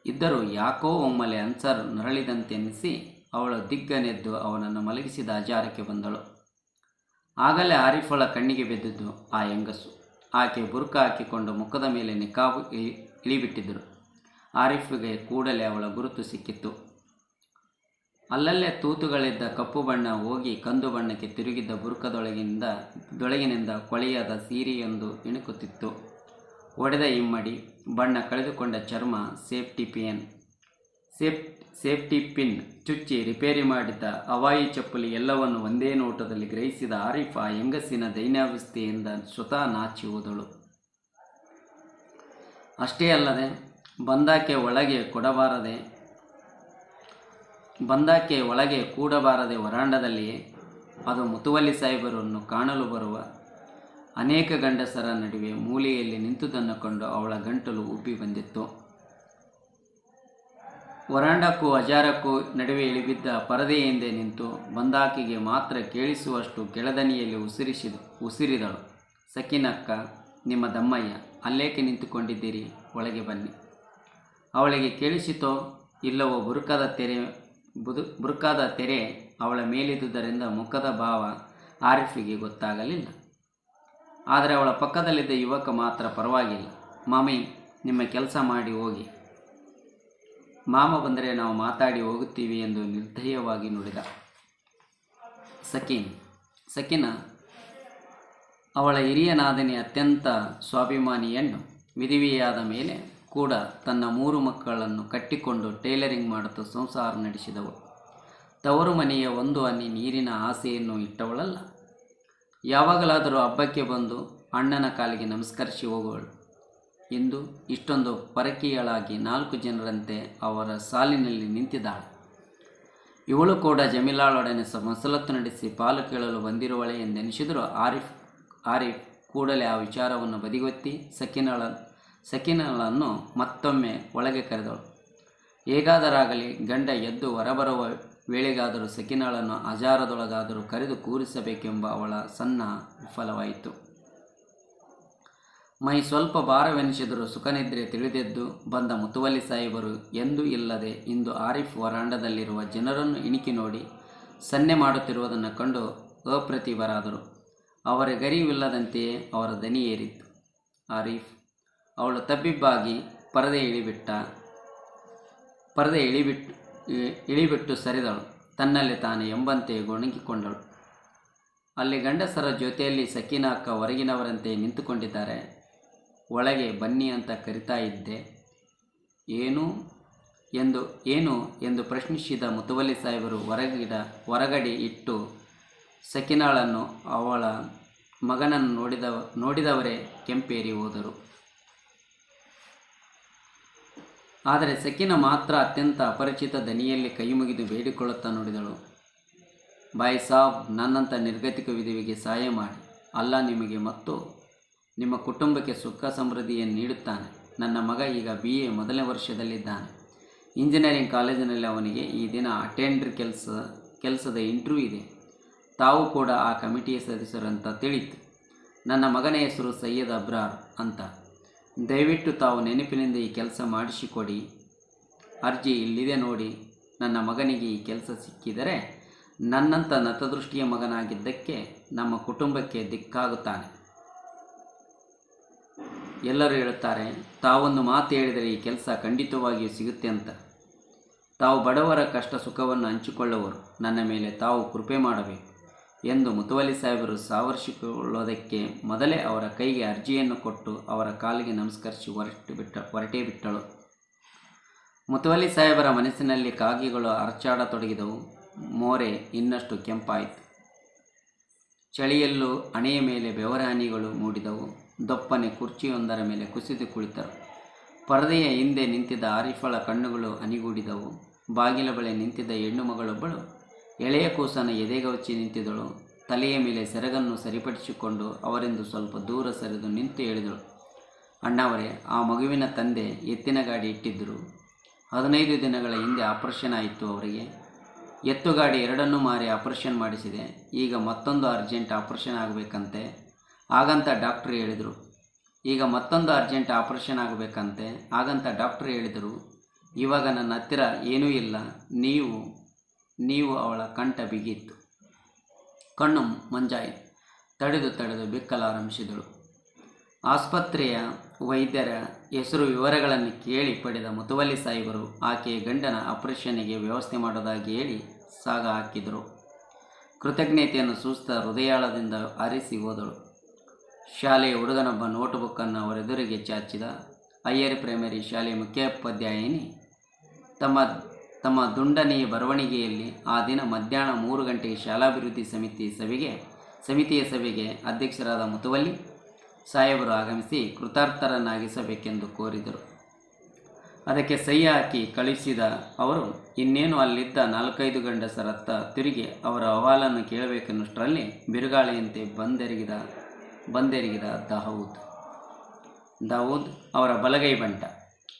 [SPEAKER 1] ಇದ್ದರೂ ಯಾಕೋ ಒಮ್ಮೆಲೆ ಅನ್ಸರ್ ನರಳಿದಂತೆನ್ನಿಸಿ ಅವಳು ದಿಗ್ಗನೆದ್ದು ಅವನನ್ನು ಮಲಗಿಸಿದ ಆಚಾರಕ್ಕೆ ಬಂದಳು. ಆಗಲೇ ಆರಿಫಳ ಕಣ್ಣಿಗೆ ಬಿದ್ದಿದ್ದು ಆ ಹೆಂಗಸು. ಆಕೆ ಬುರ್ಕ ಹಾಕಿಕೊಂಡು ಮುಖದ ಮೇಲೆ ನಿಕಾಬ್ ಇಳಿಬಿಟ್ಟಿದ್ದರು. ಆರಿಫ್ಗೆ ಕೂಡಲೇ ಅವಳ ಗುರುತು ಸಿಕ್ಕಿತ್ತು. ಅಲ್ಲಲ್ಲೇ ತೂತುಗಳಿದ್ದ ಕಪ್ಪು ಬಣ್ಣ ಹೋಗಿ ಕಂದು ಬಣ್ಣಕ್ಕೆ ತಿರುಗಿದ್ದ ಬುರ್ಕದೊಳಗಿನಿಂದ ಕೊಳೆಯಾದ ಸೀರೆಯೊಂದು ಇಣುಕುತ್ತಿತ್ತು. ಒಡೆದ ಇಮ್ಮಡಿ, ಬಣ್ಣ ಕಳೆದುಕೊಂಡ ಚರ್ಮ, ಸೇಫ್ಟಿ ಪಿನ್ ಚುಚ್ಚಿ ರಿಪೇರಿ ಮಾಡಿದ್ದ ಹವಾಯಿ ಚಪ್ಪಲಿ ಎಲ್ಲವನ್ನು ಒಂದೇ ನೋಟದಲ್ಲಿ ಗ್ರಹಿಸಿದ ಆರಿಫ್ ಆ ಹೆಂಗಸಿನ ದೈನ್ಯಾವಸ್ಥೆಯಿಂದ ಸ್ವತಃ ನಾಚಿ ಹೋದಳು. ಅಷ್ಟೇ ಅಲ್ಲದೆ ಬಂದಾಕೆ ಒಳಗೆ ಕೂಡಬಾರದೆ ವರಾಂಡದಲ್ಲಿಯೇ, ಅದು ಮುತುವಲ್ಲಿ ಸಾಹೇಬರನ್ನು ಕಾಣಲು ಬರುವ ಅನೇಕ ಗಂಡಸರ ನಡುವೆ ಮೂಲೆಯಲ್ಲಿ ನಿಂತುದನ್ನು ಕಂಡು ಅವಳ ಗಂಟಲು ಉಬ್ಬಿ ಬಂದಿತ್ತು. ವರಾಂಡಕ್ಕೂ ಹಜಾರಕ್ಕೂ ನಡುವೆ ಇಳಿಬಿದ್ದ ಪರದೆಯ ಹಿಂದೆ ನಿಂತು ಬಂದಾಕೆಗೆ ಮಾತ್ರ ಕೇಳಿಸುವಷ್ಟು ಕೆಳದನಿಯಲ್ಲಿ ಉಸಿರಿದಳು. ಸಕಿನಕ್ಕ, ನಿಮ್ಮ ದಮ್ಮಯ್ಯ. ಅಲ್ಲೇಕೆ ನಿಂತುಕೊಂಡಿದ್ದೀರಿ, ಒಳಗೆ ಬನ್ನಿ. ಅವಳಿಗೆ ಕೇಳಿಸಿತೋ ಇಲ್ಲವೋ ಬುರುಕಾದ ತೆರೆ ಅವಳ ಮೇಲಿದ್ದುದರಿಂದ ಮುಖದ ಭಾವ ಆರಿಫಿಗೆ ಗೊತ್ತಾಗಲಿಲ್ಲ. ಆದರೆ ಅವಳ ಪಕ್ಕದಲ್ಲಿದ್ದ ಯುವಕ ಮಾತ್ರ ಪರವಾಗಿಲ್ಲ, ಮಾಮಿ ನಿಮ್ಮ ಕೆಲಸ ಮಾಡಿ ಹೋಗಿ, ಮಾಮ ಬಂದರೆ ನಾವು ಮಾತಾಡಿ ಹೋಗುತ್ತೀವಿ ಎಂದು ನಿರ್ದಯವಾಗಿ ನುಡಿದ. ಸಕೀನ ಅವಳ ಹಿರಿಯ ನಾದಿನಿ ಅತ್ಯಂತ ಸ್ವಾಭಿಮಾನಿ ಹೆಣ್ಣು. ವಿಧವೆಯಾದ ಮೇಲೆ ಕೂಡ ತನ್ನ 3 ಮಕ್ಕಳನ್ನು ಕಟ್ಟಿಕೊಂಡು ಟೈಲರಿಂಗ್ ಮಾಡುತ್ತಾ ಸಂಸಾರ ನಡೆಸಿದವಳು. ತವರು ಮನೆಯ ಒಂದು ಹನಿ ನೀರಿನ ಆಸೆಯನ್ನು ಇಟ್ಟವಳಲ್ಲ. ಯಾವಾಗಲಾದರೂ ಹಬ್ಬಕ್ಕೆ ಬಂದು ಅಣ್ಣನ ಕಾಲಿಗೆ ನಮಸ್ಕರಿಸಿ ಹೋಗುವಳು. ಇಂದು ಇಷ್ಟೊಂದು ಪರಕೀಯಳಾಗಿ 4 ಜನರಂತೆ ಅವರ ಸಾಲಿನಲ್ಲಿ ನಿಂತಿದ್ದಾಳೆ. ಇವಳು ಕೂಡ ಜಮೀಲಾಳೊಡನೆ ಮಸಲತ್ತು ನಡೆಸಿ ಪಾಲು ಕೇಳಲು ಬಂದಿರುವಳೆ ಎಂದೆನಿಸಿದರೂ ಆರಿಫ್ ಕೂಡಲೇ ಆ ವಿಚಾರವನ್ನು ಬದಿಗೊತ್ತಿ ಸಕೀನಳನ್ನು ಮತ್ತೊಮ್ಮೆ ಒಳಗೆ ಕರೆದಳು. ಹೇಗಾದರಾಗಲಿ ಗಂಡ ಎದ್ದು ಹೊರಬರುವ ವೇಳೆಗಾದರೂ ಸಕೀನಳನ್ನು ಅಜಾರದೊಳಗಾದರೂ ಕರೆದು ಕೂರಿಸಬೇಕೆಂಬ ಅವಳ ಸನ್ನ ವಿಫಲವಾಯಿತು. ಮೈ ಸ್ವಲ್ಪ ಭಾರವೆನಿಸಿದರೂ ಸುಖನಿದ್ರೆ ತಿಳಿದೆದ್ದು ಬಂದ ಮುತುವಲ್ಲಿ ಸಾಹೇಬರು ಎಂದೂ ಇಲ್ಲದೆ ಇಂದು ಆರಿಫ್ ವರಾಂಡದಲ್ಲಿರುವ ಜನರನ್ನು ಇಣಿಕಿ ನೋಡಿ ಸನ್ನೆ ಮಾಡುತ್ತಿರುವುದನ್ನು ಕಂಡು ಅಪ್ರತಿಭರಾದರು. ಅವರಿಗರಿವಿಲ್ಲದಂತೆಯೇ ಅವರ ದನಿ ಏರಿತು. ಆರಿಫ್, ಅವಳು ತಬ್ಬಿಬ್ಬಾಗಿ ಪರದೆ ಇಳಿಬಿಟ್ಟು ಸರಿದಳು. ತನ್ನಲ್ಲಿ ತಾನೇ ಎಂಬಂತೆ ಗೊಣಗಿಕೊಂಡಳು. ಅಲ್ಲಿ ಗಂಡಸರ ಜೊತೆಯಲ್ಲಿ ಸಕೀನ ಅಕ್ಕ ಹೊರಗಿನವರಂತೆ ನಿಂತುಕೊಂಡಿದ್ದಾರೆ. ಒಳಗೆ ಬನ್ನಿ ಅಂತ ಕರಿತಾ ಇದ್ದೆ, ಏನು ಎಂದು ಪ್ರಶ್ನಿಸಿದ ಮುತುವಲ್ಲಿ ಸಾಹೇಬರು ಹೊರಗಡೆ ಇಟ್ಟು ಸಕೀನಾಳನ್ನು ಅವಳ ಮಗನನ್ನು ನೋಡಿದವರೇ ಕೆಂಪೇರಿ ಹೋದರು. ಆದರೆ ಸಕೀನ ಮಾತ್ರ ಅತ್ಯಂತ ಅಪರಿಚಿತ ದನಿಯಲ್ಲಿ ಕೈ ಮುಗಿದು ಬೇಡಿಕೊಳ್ಳುತ್ತಾ ನೋಡಿದಳು. ಬಾಯ್ ಸಾಬ್, ನನ್ನಂಥ ನಿರ್ಗತಿಕ ವಿಧವೆಗೆ ಸಹಾಯ ಮಾಡಿ. ಅಲ್ಲ ನಿಮಗೆ ಮತ್ತು ನಿಮ್ಮ ಕುಟುಂಬಕ್ಕೆ ಸುಖ ಸಮೃದ್ಧಿಯನ್ನು ನೀಡುತ್ತಾನೆ. ನನ್ನ ಮಗ ಈಗ BA ಮೊದಲನೇ ವರ್ಷದಲ್ಲಿದ್ದಾನೆ. ಇಂಜಿನಿಯರಿಂಗ್ ಕಾಲೇಜಿನಲ್ಲಿ ಅವನಿಗೆ ಈ ದಿನ ಅಟೆಂಡರ್ ಕೆಲಸದ ಇಂಟರ್ವ್ಯೂ ಇದೆ. ತಾವು ಕೂಡ ಆ ಕಮಿಟಿಯ ಸದಸ್ಯರು ಅಂತ ತಿಳಿತು. ನನ್ನ ಮಗನ ಹೆಸರು ಸೈಯದ್ ಅಬ್ರಾರ್ ಅಂತ. ದಯವಿಟ್ಟು ತಾವು ನೆನಪಿನಿಂದ ಈ ಕೆಲಸ ಮಾಡಿಸಿಕೊಡಿ. ಅರ್ಜಿ ಇಲ್ಲಿದೆ ನೋಡಿ. ನನ್ನ ಮಗನಿಗೆ ಈ ಕೆಲಸ ಸಿಕ್ಕಿದರೆ ನನ್ನಂಥ ನತದೃಷ್ಟಿಯ ಮಗನಾಗಿದ್ದಕ್ಕೆ ನಮ್ಮ ಕುಟುಂಬಕ್ಕೆ ದಿಕ್ಕಾಗುತ್ತಾನೆ. ಎಲ್ಲರೂ ಹೇಳುತ್ತಾರೆ, ತಾವೊಂದು ಮಾತು ಹೇಳಿದರೆ ಈ ಕೆಲಸ ಖಂಡಿತವಾಗಿಯೂ ಸಿಗುತ್ತೆ ಅಂತ. ತಾವು ಬಡವರ ಕಷ್ಟ ಸುಖವನ್ನು ಹಂಚಿಕೊಳ್ಳುವರು. ನನ್ನ ಮೇಲೆ ತಾವು ಕೃಪೆ ಮಾಡಬೇಕು ಎಂದು ಮುತುವಲ್ಲಿ ಸಾಹೇಬರು ಸಾವರಿಸಿಕೊಳ್ಳೋದಕ್ಕೆ ಮೊದಲೇ ಅವರ ಕೈಗೆ ಅರ್ಜಿಯನ್ನು ಕೊಟ್ಟು ಅವರ ಕಾಲಿಗೆ ನಮಸ್ಕರಿಸಿ ಹೊರಟೇ ಬಿಟ್ಟಳು. ಮುತುವಲ್ಲಿ ಸಾಹೇಬರ ಮನಸ್ಸಿನಲ್ಲಿ ಕಾಗಿಗಳು ಅರಚಾಡತೊಡಗಿದವು. ಮೋರೆ ಇನ್ನಷ್ಟು ಕೆಂಪಾಯಿತು. ಚಳಿಯಲ್ಲೂ ಹಣೆಯ ಮೇಲೆ ಬೆವರ ಹನಿಗಳು ಮೂಡಿದವು. ದೊಪ್ಪನೆ ಕುರ್ಚಿಯೊಂದರ ಮೇಲೆ ಕುಸಿದು ಕುಳಿತರು. ಪರದೆಯ ಹಿಂದೆ ನಿಂತಿದ್ದ ಆರಿಫಳ ಕಣ್ಣುಗಳು ಹನಿಗೂಡಿದವು. ಬಾಗಿಲ ಬಳಿ ನಿಂತಿದ್ದ ಹೆಣ್ಣು ಮಗಳೊಬ್ಬಳು ಎಳೆಯ ಕೂಸನ್ನು ಎದೆಗವಚ್ಚಿ ನಿಂತಿದ್ದಳು. ತಲೆಯ ಮೇಲೆ ಸೆರಗನ್ನು ಸರಿಪಡಿಸಿಕೊಂಡು ಅವರಿಂದ ಸ್ವಲ್ಪ ದೂರ ಸರಿದು ನಿಂತು ಹೇಳಿದಳು, ಅಣ್ಣವರೇ, ಆ ಮಗುವಿನ ತಂದೆ ಎತ್ತಿನ ಗಾಡಿ ಇಟ್ಟಿದ್ದರು. 15 ದಿನಗಳ ಹಿಂದೆ ಆಪರೇಷನ್ ಆಯಿತು ಅವರಿಗೆ. ಎತ್ತುಗಾಡಿ ಎರಡನ್ನೂ ಮಾರಿ ಆಪರೇಷನ್ ಮಾಡಿಸಿದೆ. ಈಗ ಮತ್ತೊಂದು ಅರ್ಜೆಂಟ್ ಆಪರೇಷನ್ ಆಗಬೇಕಂತೆ. ಹಾಗಂತ ಡಾಕ್ಟ್ರು ಹೇಳಿದರು. ಇವಾಗ ನನ್ನ ಹತ್ತಿರ ಏನೂ ಇಲ್ಲ. ನೀವು ಅವಳ ಕಂಠ ಬಿಗಿತ್ತು. ಕಣ್ಣು ಮಂಜಾಯಿತು. ತಡೆದು ಬಿಕ್ಕಲಾರಂಭಿಸಿದಳು. ಆಸ್ಪತ್ರೆಯ ವೈದ್ಯರ ಹೆಸರು ವಿವರಗಳನ್ನು ಕೇಳಿ ಪಡೆದ ಮುತುವಲ್ಲಿ ಸಾಹೇಬರು ಆಕೆಯ ಗಂಡನ ಆಪರೇಷನ್ನಿಗೆ ವ್ಯವಸ್ಥೆ ಮಾಡೋದಾಗಿ ಹೇಳಿ ಸಾಗ ಹಾಕಿದರು. ಕೃತಜ್ಞತೆಯನ್ನು ಸೂಚಿಸಿದ ಹೃದಯಾಳದಿಂದ ಹರಿಸಿ ಹೋದಳು. ಶಾಲೆಯ ಹುಡುಗನೊಬ್ಬ ನೋಟ್ಬುಕ್ಕನ್ನು ಅವರೆದುರಿಗೆ ಚಾಚಿದ. ಹೈಯರ್ ಪ್ರೈಮರಿ ಶಾಲೆಯ ಮುಖ್ಯೋಪಾಧ್ಯಾಯಿನಿ ತಮ್ಮ ದುಂಡನೆಯ ಬರವಣಿಗೆಯಲ್ಲಿ ಆ ದಿನ ಮಧ್ಯಾಹ್ನ 3 ಗಂಟೆಗೆ ಶಾಲಾಭಿವೃದ್ಧಿ ಸಮಿತಿಯ ಸಭೆಗೆ ಅಧ್ಯಕ್ಷರಾದ ಮುತುವಲ್ಲಿ ಸಾಹೇಬರು ಆಗಮಿಸಿ ಕೃತಾರ್ಥರನ್ನಾಗಿಸಬೇಕೆಂದು ಕೋರಿದರು. ಅದಕ್ಕೆ ಸಹಿ ಹಾಕಿ ಕಳುಹಿಸಿದ ಅವರು ಇನ್ನೇನು ಅಲ್ಲಿದ್ದ 4-5 ಗಂಡಸರತ್ತ ತಿರುಗಿ ಅವರ ಅಹವಾಲನ್ನು ಕೇಳಬೇಕೆನ್ನುಷ್ಟರಲ್ಲಿ ಬಿರುಗಾಳಿಯಂತೆ ಬಂದೆರಗಿದ ದಾವೂದ್ ಅವರ ಬಲಗೈ ಬಂಟ.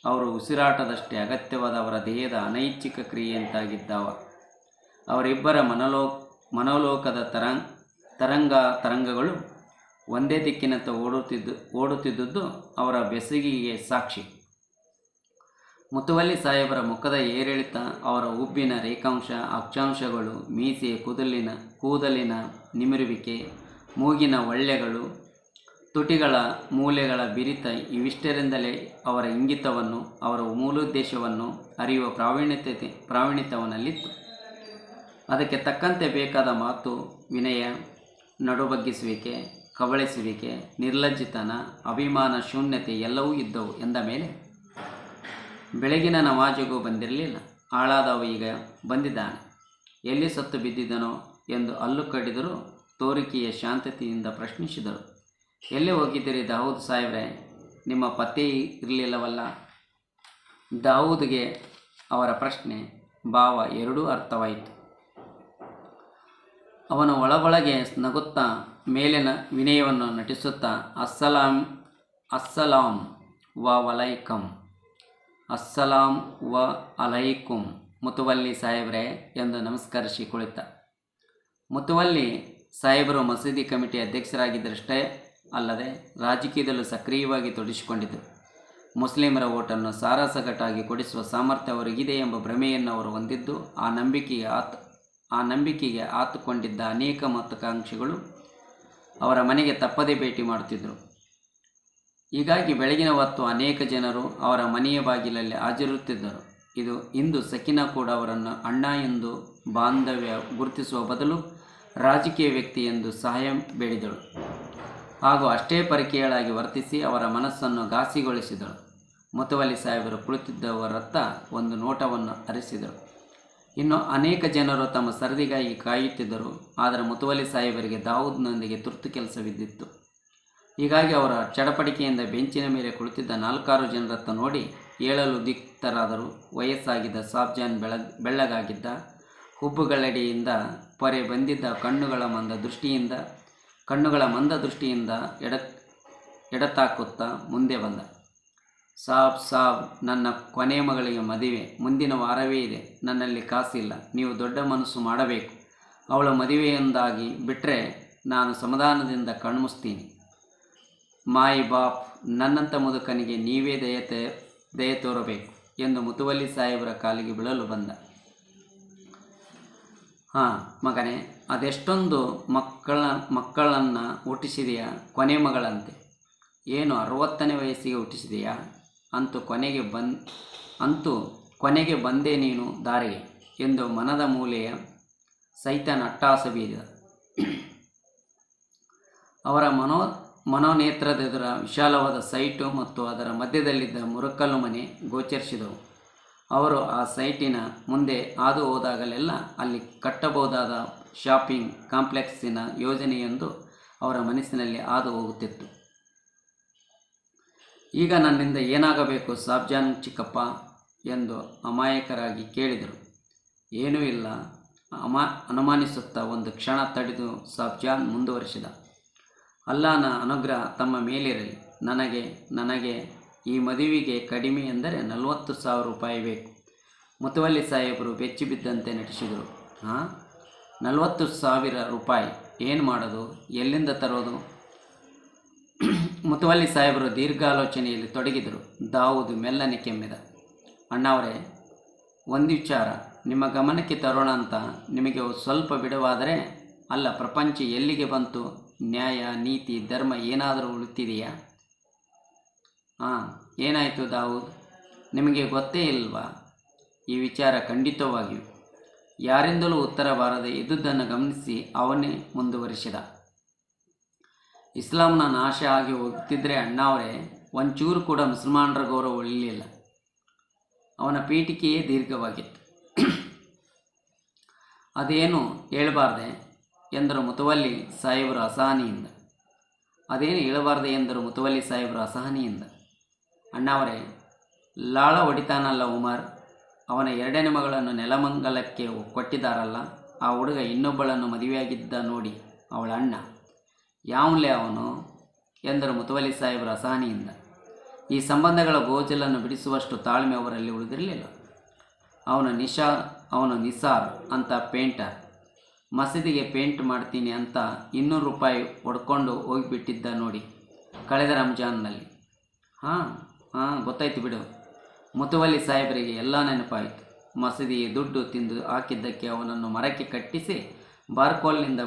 [SPEAKER 1] ಅವರು ಉಸಿರಾಟದಷ್ಟೇ ಅಗತ್ಯವಾದ ಅವರ ದೇಹದ ಅನೈಚ್ಛಿಕ ಕ್ರಿಯೆಯಂತಾಗಿದ್ದವ. ಅವರಿಬ್ಬರ ಮನೋಲೋಕದ ತರಂಗಗಳು ಒಂದೇ ದಿಕ್ಕಿನತ್ತ ಓಡುತ್ತಿದ್ದುದು ಅವರ ಬೆಸುಗಿಗೆ ಸಾಕ್ಷಿ. ಮುತುವಲ್ಲಿ ಸಾಹೇಬರ ಮುಖದ ಏರಿಳಿತ, ಅವರ ಉಬ್ಬಿನ ರೇಖಾಂಶ, ಅಕ್ಷಾಂಶಗಳು, ಮೀಸೆಯ ಕೂದಲಿನ ನಿಮಿರುವಿಕೆ, ಮೂಗಿನ ಹೊಳ್ಳೆಗಳು, ತುಟಿಗಳ ಮೂಲೆಗಳ ಬಿರಿತ ಇವಿಷ್ಟರಿಂದಲೇ ಅವರ ಇಂಗಿತವನ್ನು, ಅವರ ಮೂಲೋದ್ದೇಶವನ್ನು ಅರಿಯುವ ಪ್ರಾವೀಣ್ಯತವನಲ್ಲಿತ್ತು. ಅದಕ್ಕೆ ತಕ್ಕಂತೆ ಬೇಕಾದ ಮಾತು, ವಿನಯ, ನಡುಬಗ್ಗಿಸುವಿಕೆ, ಕಬಳಿಸುವಿಕೆ, ನಿರ್ಲಜ್ಜಿತನ, ಅಭಿಮಾನ ಶೂನ್ಯತೆ ಎಲ್ಲವೂ ಇದ್ದವು. ಎಂದ ಮೇಲೆ ಬೆಳಗಿನ ನಮಾಜಿಗೂ ಬಂದಿರಲಿಲ್ಲ. ಹಾಳಾದವ ಈಗ ಬಂದಿದ್ದಾನೆ, ಎಲ್ಲಿ ಸತ್ತು ಬಿದ್ದಿದ್ದನೋ ಎಂದು ಹಲ್ಲು ಕಡಿದರೂ ತೋರಿಕೆಯ ಶಾಂತತೆಯಿಂದ ಪ್ರಶ್ನಿಸಿದರು. ಎಲ್ಲಿ ಹೋಗಿದ್ದೀರಿ ದಾವೂದ್ ಸಾಹೇಬ್ರೆ? ನಿಮ್ಮ ಪತ್ತೆ ಇರಲಿಲ್ಲವಲ್ಲ? ದಾವೂದ್ಗೆ ಅವರ ಪ್ರಶ್ನೆ, ಭಾವ ಎರಡೂ ಅರ್ಥವಾಯಿತು. ಅವನು ಒಳಗೊಳಗೆ ನಗುತ್ತಾ, ಮೇಲಿನ ವಿನಯವನ್ನು ನಟಿಸುತ್ತಾ, ಅಸ್ಸಲಾಂ ವ ಅಲೈಕಂ, ಅಸ್ಸಲಾಂ ವ ಅಲೈಕುಂ ಮುತುವಲ್ಲಿ ಸಾಹೇಬ್ರೆ ಎಂದು ನಮಸ್ಕರಿಸಿ ಕುಳಿತ. ಮುತುವಲ್ಲಿ ಸಾಹೇಬರು ಮಸೀದಿ ಕಮಿಟಿ ಅಧ್ಯಕ್ಷರಾಗಿದ್ದರಷ್ಟೇ ಅಲ್ಲದೆ ರಾಜಕೀಯದಲ್ಲೂ ಸಕ್ರಿಯವಾಗಿ ತೊಡಗಿಸಿಕೊಂಡಿದ್ದರು. ಮುಸ್ಲಿಮರ ಓಟನ್ನು ಸಾರಾಸಗಟಾಗಿ ಕೊಡಿಸುವ ಸಾಮರ್ಥ್ಯ ಅವರಿಗಿದೆ ಎಂಬ ಭ್ರಮೆಯನ್ನು ಅವರು ಹೊಂದಿದ್ದು, ಆ ನಂಬಿಕೆಗೆ ಆತುಕೊಂಡಿದ್ದ ಅನೇಕ ಮಹತ್ವಾಕಾಂಕ್ಷಿಗಳು ಅವರ ಮನೆಗೆ ತಪ್ಪದೇ ಭೇಟಿ ಮಾಡುತ್ತಿದ್ದರು. ಹೀಗಾಗಿ ಬೆಳಗಿನ ಹೊತ್ತು ಅನೇಕ ಜನರು ಅವರ ಮನೆಯ ಬಾಗಿಲಲ್ಲಿ ಹಾಜರಿರುತ್ತಿದ್ದರು. ಇಂದು ಸಕಿನಾ ಕೂಡ ಅವರನ್ನು ಅಣ್ಣ ಎಂದು ಬಾಂಧವ್ಯ ಗುರುತಿಸುವ ಬದಲು ರಾಜಕೀಯ ವ್ಯಕ್ತಿ ಎಂದು ಸಹಾಯ ಬೇಡಿದಳು. ಹಾಗೂ ಅಷ್ಟೇ ಪರಿಕೆಯಳಾಗಿ ವರ್ತಿಸಿ ಅವರ ಮನಸ್ಸನ್ನು ಘಾಸಿಗೊಳಿಸಿದಳು. ಮುತುವಲ್ಲಿ ಸಾಹೇಬರು ಕುಳಿತಿದ್ದವರತ್ತ ಒಂದು ನೋಟವನ್ನು ಹರಿಸಿದರು. ಇನ್ನು ಅನೇಕ ಜನರು ತಮ್ಮ ಸರದಿಗಾಗಿ ಕಾಯುತ್ತಿದ್ದರು. ಆದರೆ ಮುತುವಲ್ಲಿ ಸಾಹೇಬರಿಗೆ ದಾವೂದ್ನೊಂದಿಗೆ ತುರ್ತು ಕೆಲಸವಿದ್ದಿತ್ತು. ಹೀಗಾಗಿ ಅವರ ಚಡಪಡಿಕೆಯಿಂದ ಬೆಂಚಿನ ಮೇಲೆ ಕುಳಿತಿದ್ದ 4-6 ಜನರತ್ತ ನೋಡಿ ಏಳಲು ದಿಕ್ತರಾದರು. ವಯಸ್ಸಾಗಿದ್ದ ಸಾಬ್ಜಾನ್ ಬೆಳ್ಳಗಾಗಿದ್ದ, ಹುಬ್ಬುಗಳಡಿಯಿಂದ ಪೊರೆ ಬಂದಿದ್ದ, ಕಣ್ಣುಗಳ ಮಂದ ದೃಷ್ಟಿಯಿಂದ ಎಡತಾಕುತ್ತಾ ಮುಂದೆ ಬಂದ. ಸಾಬ್, ನನ್ನ ಕೊನೆಯ ಮಗಳಿಗೆ ಮದುವೆ ಮುಂದಿನ ವಾರವೇ ಇದೆ. ನನ್ನಲ್ಲಿ ಕಾಸಿಲ್ಲ. ನೀವು ದೊಡ್ಡ ಮನಸ್ಸು ಮಾಡಬೇಕು. ಅವಳ ಮದುವೆಯೊಂದಾಗಿ ಬಿಟ್ಟರೆ ನಾನು ಸಮಾಧಾನದಿಂದ ಕಣ್ಮುಸ್ತೀನಿ. ಮಾಯಿ ಬಾಪ್, ನನ್ನಂಥ ಮುದುಕನಿಗೆ ನೀವೇ ದಯೆ ತೋರಬೇಕು ಎಂದು ಮುತುವಲ್ಲಿ ಸಾಹೇಬರ ಕಾಲಿಗೆ ಬೀಳಲು ಬಂದ. ಮಗನೇ, ಅದೆಷ್ಟೊಂದು ಮಕ್ಕಳನ್ನು ಹುಟ್ಟಿಸಿದೆಯಾ? ಕೊನೆ ಮಗಳಂತೆ. ಏನು 60ನೇ ವಯಸ್ಸಿಗೆ ಹುಟ್ಟಿಸಿದೆಯಾ? ಅಂತೂ ಕೊನೆಗೆ ಬಂದೆ ನೀನು ದಾರಿಗೆ ಎಂದು ಮನದ ಮೂಲೆಯ ಸೈತಾನ್ ಅಟ್ಟಹಾಸ ಬೀರಿದ. ಅವರ ಮನೋನೇತ್ರದೆದುರ ವಿಶಾಲವಾದ ಸೈಟು ಮತ್ತು ಅದರ ಮಧ್ಯದಲ್ಲಿದ್ದ ಮುರಕಲ್ಲು ಮನೆ ಗೋಚರಿಸಿದವು. ಅವರು ಆ ಸೈಟಿನ ಮುಂದೆ ಹಾದು ಹೋದಾಗಲೆಲ್ಲ ಅಲ್ಲಿ ಕಟ್ಟಬಹುದಾದ ಶಾಪಿಂಗ್ ಕಾಂಪ್ಲೆಕ್ಸಿನ ಯೋಜನೆಯೊಂದು ಅವರ ಮನಸ್ಸಿನಲ್ಲಿ ಹಾದು ಹೋಗುತ್ತಿತ್ತು. ಈಗ ನನ್ನಿಂದ ಏನಾಗಬೇಕು ಸಾಬ್ಜಾನ್ ಚಿಕ್ಕಪ್ಪ ಎಂದು ಅಮಾಯಕರಾಗಿ ಕೇಳಿದರು. ಏನೂ ಇಲ್ಲ, ಅನುಮಾನಿಸುತ್ತಾ ಒಂದು ಕ್ಷಣ ತಡೆದು ಸಾಬ್ಜಾನ್ ಮುಂದುವರಿಸಿದ. ಅಲ್ಲಾಹನ ಅನುಗ್ರಹ ತಮ್ಮ ಮೇಲಿರಲಿ. ನನಗೆ ಈ ಮದುವೆಗೆ ಕಡಿಮೆ ಎಂದರೆ 40,000 ರೂಪಾಯಿ ಬೇಕು. ಮುತುವಲ್ಲಿ ಸಾಹೇಬರು ಬೆಚ್ಚಿಬಿದ್ದಂತೆ ನಟಿಸಿದರು. 40,000 ರೂಪಾಯಿ ಏನು ಮಾಡೋದು? ಎಲ್ಲಿಂದ ತರೋದು? ಮುತುವಲ್ಲಿ ಸಾಹೇಬರು ದೀರ್ಘಾಲೋಚನೆಯಲ್ಲಿ ತೊಡಗಿದರು. ದಾವೂದ್ ಮೆಲ್ಲನೆ ಕೆಮ್ಮಿದ. ಅಣ್ಣವರೇ, ಒಂದು ವಿಚಾರ ನಿಮ್ಮ ಗಮನಕ್ಕೆ ತರೋಣ ಅಂತ. ನಿಮಗೆ ಸ್ವಲ್ಪ ಬಿಡುವಾದರೆ ಅಲ್ಲ, ಪ್ರಪಂಚ ಎಲ್ಲಿಗೆ ಬಂತು? ನ್ಯಾಯ, ನೀತಿ, ಧರ್ಮ ಏನಾದರೂ ಉಳಿತಿದೆಯಾ? ಏನಾಯಿತು ದಾವೂದ್? ನಿಮಗೆ ಗೊತ್ತೇ ಇಲ್ವಾ ಈ ವಿಚಾರ? ಖಂಡಿತವಾಗಿಯೂ. ಯಾರಿಂದಲೂ ಉತ್ತರ ಬಾರದೆ ಇದ್ದುದನ್ನು ಗಮನಿಸಿ ಅವನೇ ಮುಂದುವರಿಸಿದ. ಇಸ್ಲಾಂನ ನಾಶ ಆಗಿ ಹೋಗ್ತಿದ್ರೆ ಅಣ್ಣಾವರೇ, ಒಂಚೂರು ಕೂಡ ಮುಸಲ್ಮಾನರ ಗೌರವ ಉಳಿಲಿಲ್ಲ. ಅವನ ಪೀಠಿಕೆಯೇ ದೀರ್ಘವಾಗಿತ್ತು. ಅದೇನು ಹೇಳಬಾರ್ದೆ ಎಂದರು ಮುತುವಲ್ಲಿ ಸಾಹೇಬರು ಅಸಹನೆಯಿಂದ. ಅದೇನು ಹೇಳಬಾರ್ದೆ ಎಂದರು ಮುತುವಲ್ಲಿ ಸಾಹೇಬರು ಅಸಹನೆಯಿಂದ. ಅಣ್ಣಾವರೇ, ಲಾಳ ಹೊಡಿತಾನಲ್ಲ ಉಮರ್, ಅವನ 2ನೇ ಮಗಳನ್ನು ನೆಲಮಂಗಲಕ್ಕೆ ಕೊಟ್ಟಿದ್ದಾರಲ್ಲ, ಆ ಹುಡುಗ ಇನ್ನೊಬ್ಬಳನ್ನು ಮದುವೆಯಾಗಿದ್ದ ನೋಡಿ, ಅವಳ ಅಣ್ಣ. ಯಾವನ್ಲೇ ಅವನು ಎಂದರು ಮುತುವಲ್ಲಿ ಸಾಹೇಬರು ಅಸಹನೆಯಿಂದ. ಈ ಸಂಬಂಧಗಳ ಗೋಜಲನ್ನು ಬಿಡಿಸುವಷ್ಟು ತಾಳ್ಮೆ ಅವರಲ್ಲಿ ಉಳಿದಿರಲಿಲ್ಲ. ಅವನು ನಿಸಾರ್ ಅಂತ ಪೇಂಟರ್. ಮಸೀದಿಗೆ ಪೇಂಟ್ ಮಾಡ್ತೀನಿ ಅಂತ 200 ರೂಪಾಯಿ ಹೊಡ್ಕೊಂಡು ಹೋಗಿಬಿಟ್ಟಿದ್ದ ನೋಡಿ, ಕಳೆದ ರಂಜಾನ್ನಲ್ಲಿ. ಹಾಂ ಹಾಂ ಗೊತ್ತಾಯ್ತು ಬಿಡು. ಮುತುವಲ್ಲಿ ಸಾಹೇಬರಿಗೆ ಎಲ್ಲ ನೆನಪಾಯಿತು. ಮಸೀದಿಗೆ ದುಡ್ಡು ತಿಂದು ಹಾಕಿದ್ದಕ್ಕೆ ಅವನನ್ನು ಮರಕ್ಕೆ ಕಟ್ಟಿಸಿ ಬಾರ್ಕೋಲ್ನಿಂದ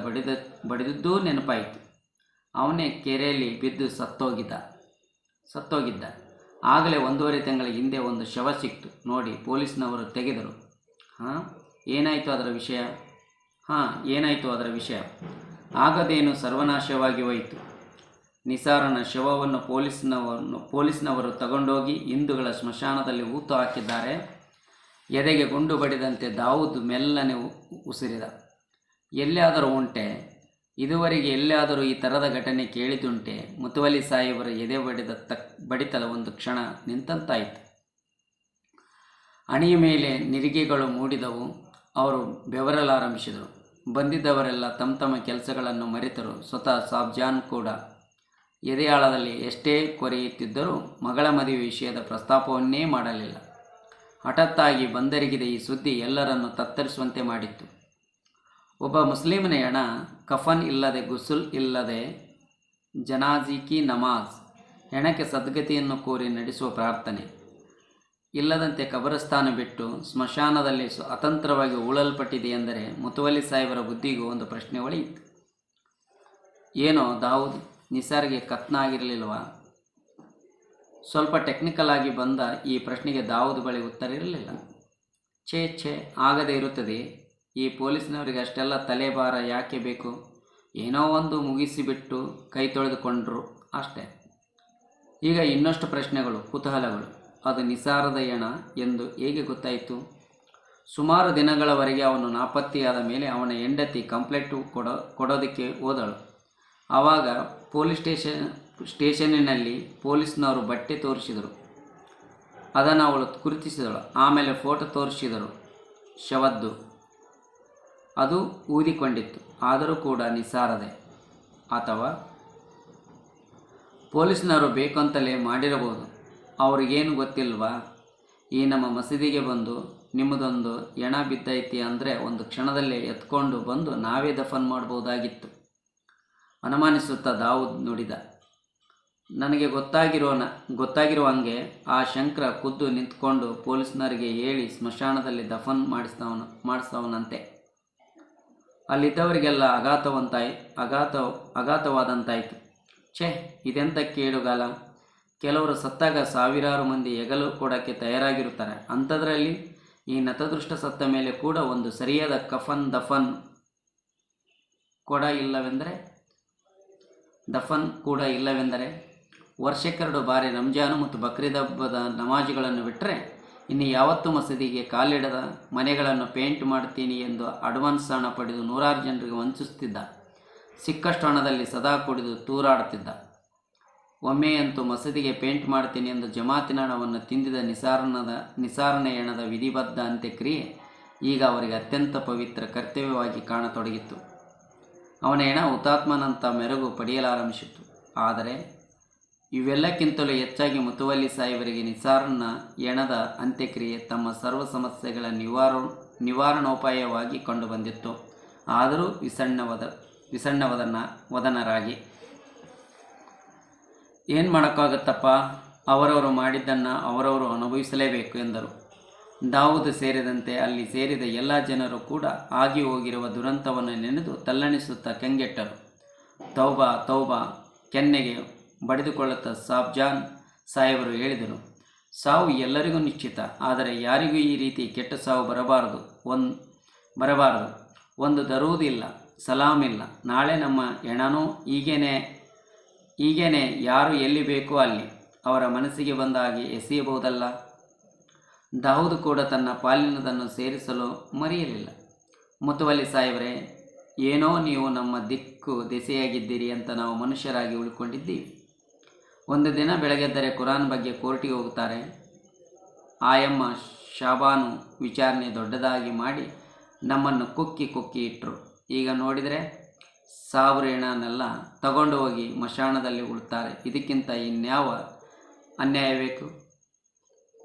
[SPEAKER 1] ಬಡಿದದ್ದೂ ನೆನಪಾಯಿತು. ಅವನೇ ಕೆರೆಯಲ್ಲಿ ಬಿದ್ದು ಸತ್ತೋಗಿದ್ದ. ಆಗಲೇ 1.5 ತಿಂಗಳ ಹಿಂದೆ ಒಂದು ಶವ ಸಿಕ್ತು ನೋಡಿ, ಪೊಲೀಸ್ನವರು ತೆಗೆದರು. ಏನಾಯಿತು ಅದರ ವಿಷಯ? ಆಗದೇನು ಸರ್ವನಾಶವಾಗಿ ಹೋಯಿತು. ನಿಸಾರನ ಶವವನ್ನು ಪೊಲೀಸ್ನವರು ತಗೊಂಡೋಗಿ ಹಿಂದೂಗಳ ಸ್ಮಶಾನದಲ್ಲಿ ಹೂತು ಹಾಕಿದ್ದಾರೆ. ಎದೆಗೆ ಗುಂಡು ಬಡಿದಂತೆ ದಾವೂದ್ ಮೆಲ್ಲನೆ ಉಸಿರಿದ. ಎಲ್ಲಿಯಾದರೂ ಉಂಟೆ? ಇದುವರೆಗೆ ಎಲ್ಲಿಯಾದರೂ ಈ ಥರದ ಘಟನೆ ಕೇಳಿದುಂಟೆ? ಮುತುವಲ್ಲಿ ಸಾಹೇಬರ ಎದೆ ಬಡಿತದ ಒಂದು ಕ್ಷಣ ನಿಂತಂತಾಯಿತು. ಹಣೆಯ ಮೇಲೆ ನಿರಿಗೆಗಳು ಮೂಡಿದವು. ಅವರು ಬೆವರಲಾರಂಭಿಸಿದರು. ಬಂದಿದ್ದವರೆಲ್ಲ ತಮ್ಮ ಕೆಲಸಗಳನ್ನು ಮರೆತರು. ಸ್ವತಃ ಸಾಬ್ಜಾನ್ ಕೂಡ ಎದೆಯಾಳದಲ್ಲಿ ಎಷ್ಟೇ ಕೊರೆಯುತ್ತಿದ್ದರೂ ಮಗಳ ಮದುವೆ ವಿಷಯದ ಪ್ರಸ್ತಾಪವನ್ನೇ ಮಾಡಲಿಲ್ಲ. ಹಠಾತ್ತಾಗಿ ಬಂದೆರಗಿದ ಈ ಸುದ್ದಿ ಎಲ್ಲರನ್ನು ತತ್ತರಿಸುವಂತೆ ಮಾಡಿತ್ತು. ಒಬ್ಬ ಮುಸ್ಲಿಮನ ಹೆಣ, ಕಫನ್ ಇಲ್ಲದೆ, ಗುಸುಲ್ ಇಲ್ಲದೆ, ಜನಾಜಿಕಿ ನಮಾಜ್, ಹೆಣಕ್ಕೆ ಸದ್ಗತಿಯನ್ನು ಕೋರಿ ನಡೆಸುವ ಪ್ರಾರ್ಥನೆ ಇಲ್ಲದಂತೆ ಕಬರಸ್ಥಾನ ಬಿಟ್ಟು ಸ್ಮಶಾನದಲ್ಲಿ ಅತಂತ್ರವಾಗಿ ಹೂಳಲ್ಪಟ್ಟಿದೆ ಎಂದರೆ ಮುತುವಲ್ಲಿ ಸಾಹೇಬರ ಬುದ್ಧಿಗೂ ಒಂದು ಪ್ರಶ್ನೆ ಒಳೆಯಿತು. ಏನೋ ದಾವೂದ್ ನಿಸಾರ್ಗೆ ಕತ್ನ ಆಗಿರಲಿಲ್ವಾ? ಸ್ವಲ್ಪ ಟೆಕ್ನಿಕಲ್ ಆಗಿ ಬಂದ ಈ ಪ್ರಶ್ನೆಗೆ ದಾವೂದ್ ಬಳಿ ಉತ್ತರ ಇರಲಿಲ್ಲ. ಛೇ ಆಗದೇ ಇರುತ್ತದೆ. ಈ ಪೊಲೀಸ್ನವರಿಗೆ ಅಷ್ಟೆಲ್ಲ ತಲೆಭಾರ ಯಾಕೆ ಬೇಕು? ಏನೋ ಒಂದು ಮುಗಿಸಿಬಿಟ್ಟು ಕೈ ತೊಳೆದುಕೊಂಡ್ರು ಅಷ್ಟೇ. ಈಗ ಇನ್ನಷ್ಟು ಪ್ರಶ್ನೆಗಳು, ಕುತೂಹಲಗಳು. ಅದು ನಿಸಾರದ ಹೆಣ ಎಂದು ಹೇಗೆ ಗೊತ್ತಾಯಿತು? ಸುಮಾರು ದಿನಗಳವರೆಗೆ ಅವನು ನಾಪತ್ತೆಯಾದ ಮೇಲೆ ಅವನ ಹೆಂಡತಿ ಕಂಪ್ಲೇಂಟ್ ಕೊಡೋದಕ್ಕೆ ಹೋದಳು. ಆವಾಗ ಪೊಲೀಸ್ ಸ್ಟೇಷನ್ನಿನಲ್ಲಿ ಪೊಲೀಸ್ನವರು ಬಟ್ಟೆ ತೋರಿಸಿದರು. ಅದನ್ನು ಅವಳು ಗುರುತಿಸಿದಳು. ಆಮೇಲೆ ಫೋಟೋ ತೋರಿಸಿದರು ಶವದ್ದು. ಅದು ಊದಿಕೊಂಡಿತ್ತು. ಆದರೂ ಕೂಡ ನಿಸಾರದೆ. ಅಥವಾ ಪೊಲೀಸ್ನವರು ಬೇಕಂತಲೇ ಮಾಡಿರಬಹುದು. ಅವ್ರಿಗೇನು ಗೊತ್ತಿಲ್ವಾ? ಈ ನಮ್ಮ ಮಸೀದಿಗೆ ಬಂದು ನಿಮ್ಮದೊಂದು ಹೆಣ ಬಿದ್ದೈತಿ ಅಂದರೆ ಒಂದು ಕ್ಷಣದಲ್ಲೇ ಎತ್ಕೊಂಡು ಬಂದು ನಾವೇ ದಫನ್ ಮಾಡ್ಬೋದಾಗಿತ್ತು. ಅನುಮಾನಿಸುತ್ತಾ ದಾವೂದ್ ನುಡಿದ. ನನಗೆ ಗೊತ್ತಾಗಿರೋ ಹಂಗೆ ಆ ಶಂಕರ ಖುದ್ದು ನಿಂತ್ಕೊಂಡು ಪೊಲೀಸ್ನವರಿಗೆ ಹೇಳಿ ಸ್ಮಶಾನದಲ್ಲಿ ದಫನ್ ಮಾಡಿಸ್ತವನಂತೆ. ಅಲ್ಲಿದ್ದವರಿಗೆಲ್ಲ ಆಘಾತವಾದಂತಾಯಿತು. ಇದೆಂಥ ಕೇಡುಗಾಲ. ಕೆಲವರು ಸತ್ತಾಗ ಸಾವಿರಾರು ಮಂದಿ ಹೆಗಲು ಕೊಡೋಕ್ಕೆ ತಯಾರಾಗಿರುತ್ತಾರೆ. ಅಂಥದ್ರಲ್ಲಿ ಈ ನತದೃಷ್ಟ ಸತ್ತ ಮೇಲೆ ಕೂಡ ಒಂದು ಸರಿಯಾದ ದಫನ್ ಕೂಡ ಇಲ್ಲವೆಂದರೆ ವರ್ಷಕ್ಕೆರಡು ಬಾರಿ ರಂಜಾನು ಮತ್ತು ಬಕ್ರೀದ್ ಹಬ್ಬದ ನಮಾಜುಗಳನ್ನು ಬಿಟ್ಟರೆ ಇನ್ನು ಯಾವತ್ತೂ ಮಸೀದಿಗೆ ಕಾಲಿಡದ ಮನೆಗಳನ್ನು ಪೇಂಟ್ ಮಾಡ್ತೀನಿ ಎಂದು ಅಡ್ವಾನ್ಸ್ ಹಣ ಪಡೆದು 100 ಜನರಿಗೆ ವಂಚಿಸುತ್ತಿದ್ದ. ಸಿಕ್ಕಷ್ಟು ಹಣದಲ್ಲಿ ಸದಾ ಕುಡಿದು ತೂರಾಡುತ್ತಿದ್ದ. ಒಮ್ಮೆಯಂತೂ ಮಸೀದಿಗೆ ಪೇಂಟ್ ಮಾಡ್ತೀನಿ ಎಂದು ಜಮಾತಿನ ಹಣವನ್ನು ತಿಂದಿದ ನಿಸಾರನ ಹೆಣದ ವಿಧಿಬದ್ಧ ಅಂತ್ಯಕ್ರಿಯೆ ಈಗ ಅವರಿಗೆ ಅತ್ಯಂತ ಪವಿತ್ರ ಕರ್ತವ್ಯವಾಗಿ ಕಾಣತೊಡಗಿತ್ತು. ಅವನ ಹೆಣ ಹುತಾತ್ಮನಂಥ ಮೆರುಗು ಪಡೆಯಲಾರಂಭಿಸಿತು. ಆದರೆ ಇವೆಲ್ಲಕ್ಕಿಂತಲೂ ಹೆಚ್ಚಾಗಿ ಮುತುವಲ್ಲಿ ಸಾಹೇಬರಿಗೆ ನಿಸಾರನ ಹೆಣದ ಅಂತ್ಯಕ್ರಿಯೆ ತಮ್ಮ ಸರ್ವ ಸಮಸ್ಯೆಗಳ ನಿವಾರಣೋಪಾಯವಾಗಿ ಕಂಡುಬಂದಿತ್ತು. ಆದರೂ ವಿಸಣ್ಣವದನರಾಗಿ ಏನು ಮಾಡೋಕ್ಕಾಗತ್ತಪ್ಪ, ಅವರವರು ಮಾಡಿದ್ದನ್ನು ಅವರವರು ಅನುಭವಿಸಲೇಬೇಕು ಎಂದರು. ದಾವೂದ್ ಸೇರಿದಂತೆ ಅಲ್ಲಿ ಸೇರಿದ ಎಲ್ಲ ಜನರು ಕೂಡ ಆಗಿ ಹೋಗಿರುವ ದುರಂತವನ್ನು ನೆನೆದು ತಲ್ಲಣಿಸುತ್ತಾ ಕಂಗೆಟ್ಟರು. ತೌಬಾ ಕೆನ್ನೆಗೆ ಬಡಿದುಕೊಳ್ಳುತ್ತಾ ಸಾಬ್ಜಾನ್ ಸಾಹೇಬರು ಹೇಳಿದರು, ಸಾವು ಎಲ್ಲರಿಗೂ ನಿಶ್ಚಿತ, ಆದರೆ ಯಾರಿಗೂ ಈ ರೀತಿ ಕೆಟ್ಟ ಸಾವು ಬರಬಾರದು. ಒಂದು ದರುವುದಿಲ್ಲ, ಸಲಾಮಿಲ್ಲ. ನಾಳೆ ನಮ್ಮ ಹೆಣನೂ ಹೀಗೇನೆ ಯಾರು ಎಲ್ಲಿ ಬೇಕೋ ಅಲ್ಲಿ ಅವರ ಮನಸ್ಸಿಗೆ ಬಂದ ಹಾಗೆ ಎಸೆಯಬಹುದಲ್ಲ. ದಾವೂದ್ ಕೂಡ ತನ್ನ ಪಾಲಿನದನ್ನು ಸೇರಿಸಲು ಮರೆಯಲಿಲ್ಲ. ಮುತುವಲ್ಲಿ ಸಾಹೇಬರೇ, ಏನೋ ನೀವು ನಮ್ಮ ದಿಕ್ಕು ದೆಸೆಯಾಗಿದ್ದೀರಿ ಅಂತ ನಾವು ಮನುಷ್ಯರಾಗಿ ಉಳ್ಕೊಂಡಿದ್ದೀವಿ. ಒಂದು ದಿನ ಬೆಳಗ್ಗೆದ್ದರೆ ಕುರಾನ್ ಬಗ್ಗೆ ಕೋರ್ಟಿಗೆ ಹೋಗುತ್ತಾರೆ. ಆಯಮ್ಮ ಶಾಬಾನು ವಿಚಾರಣೆ ದೊಡ್ಡದಾಗಿ ಮಾಡಿ ನಮ್ಮನ್ನು ಕುಕ್ಕಿ ಇಟ್ಟರು. ಈಗ ನೋಡಿದರೆ ಸಾವ್ರೇಣನೆಲ್ಲ ತಗೊಂಡು ಹೋಗಿ ಮಶಾಣದಲ್ಲಿ ಉಳ್ತಾರೆ. ಇದಕ್ಕಿಂತ ಇನ್ಯಾವ ಅನ್ಯಾಯ ಬೇಕು?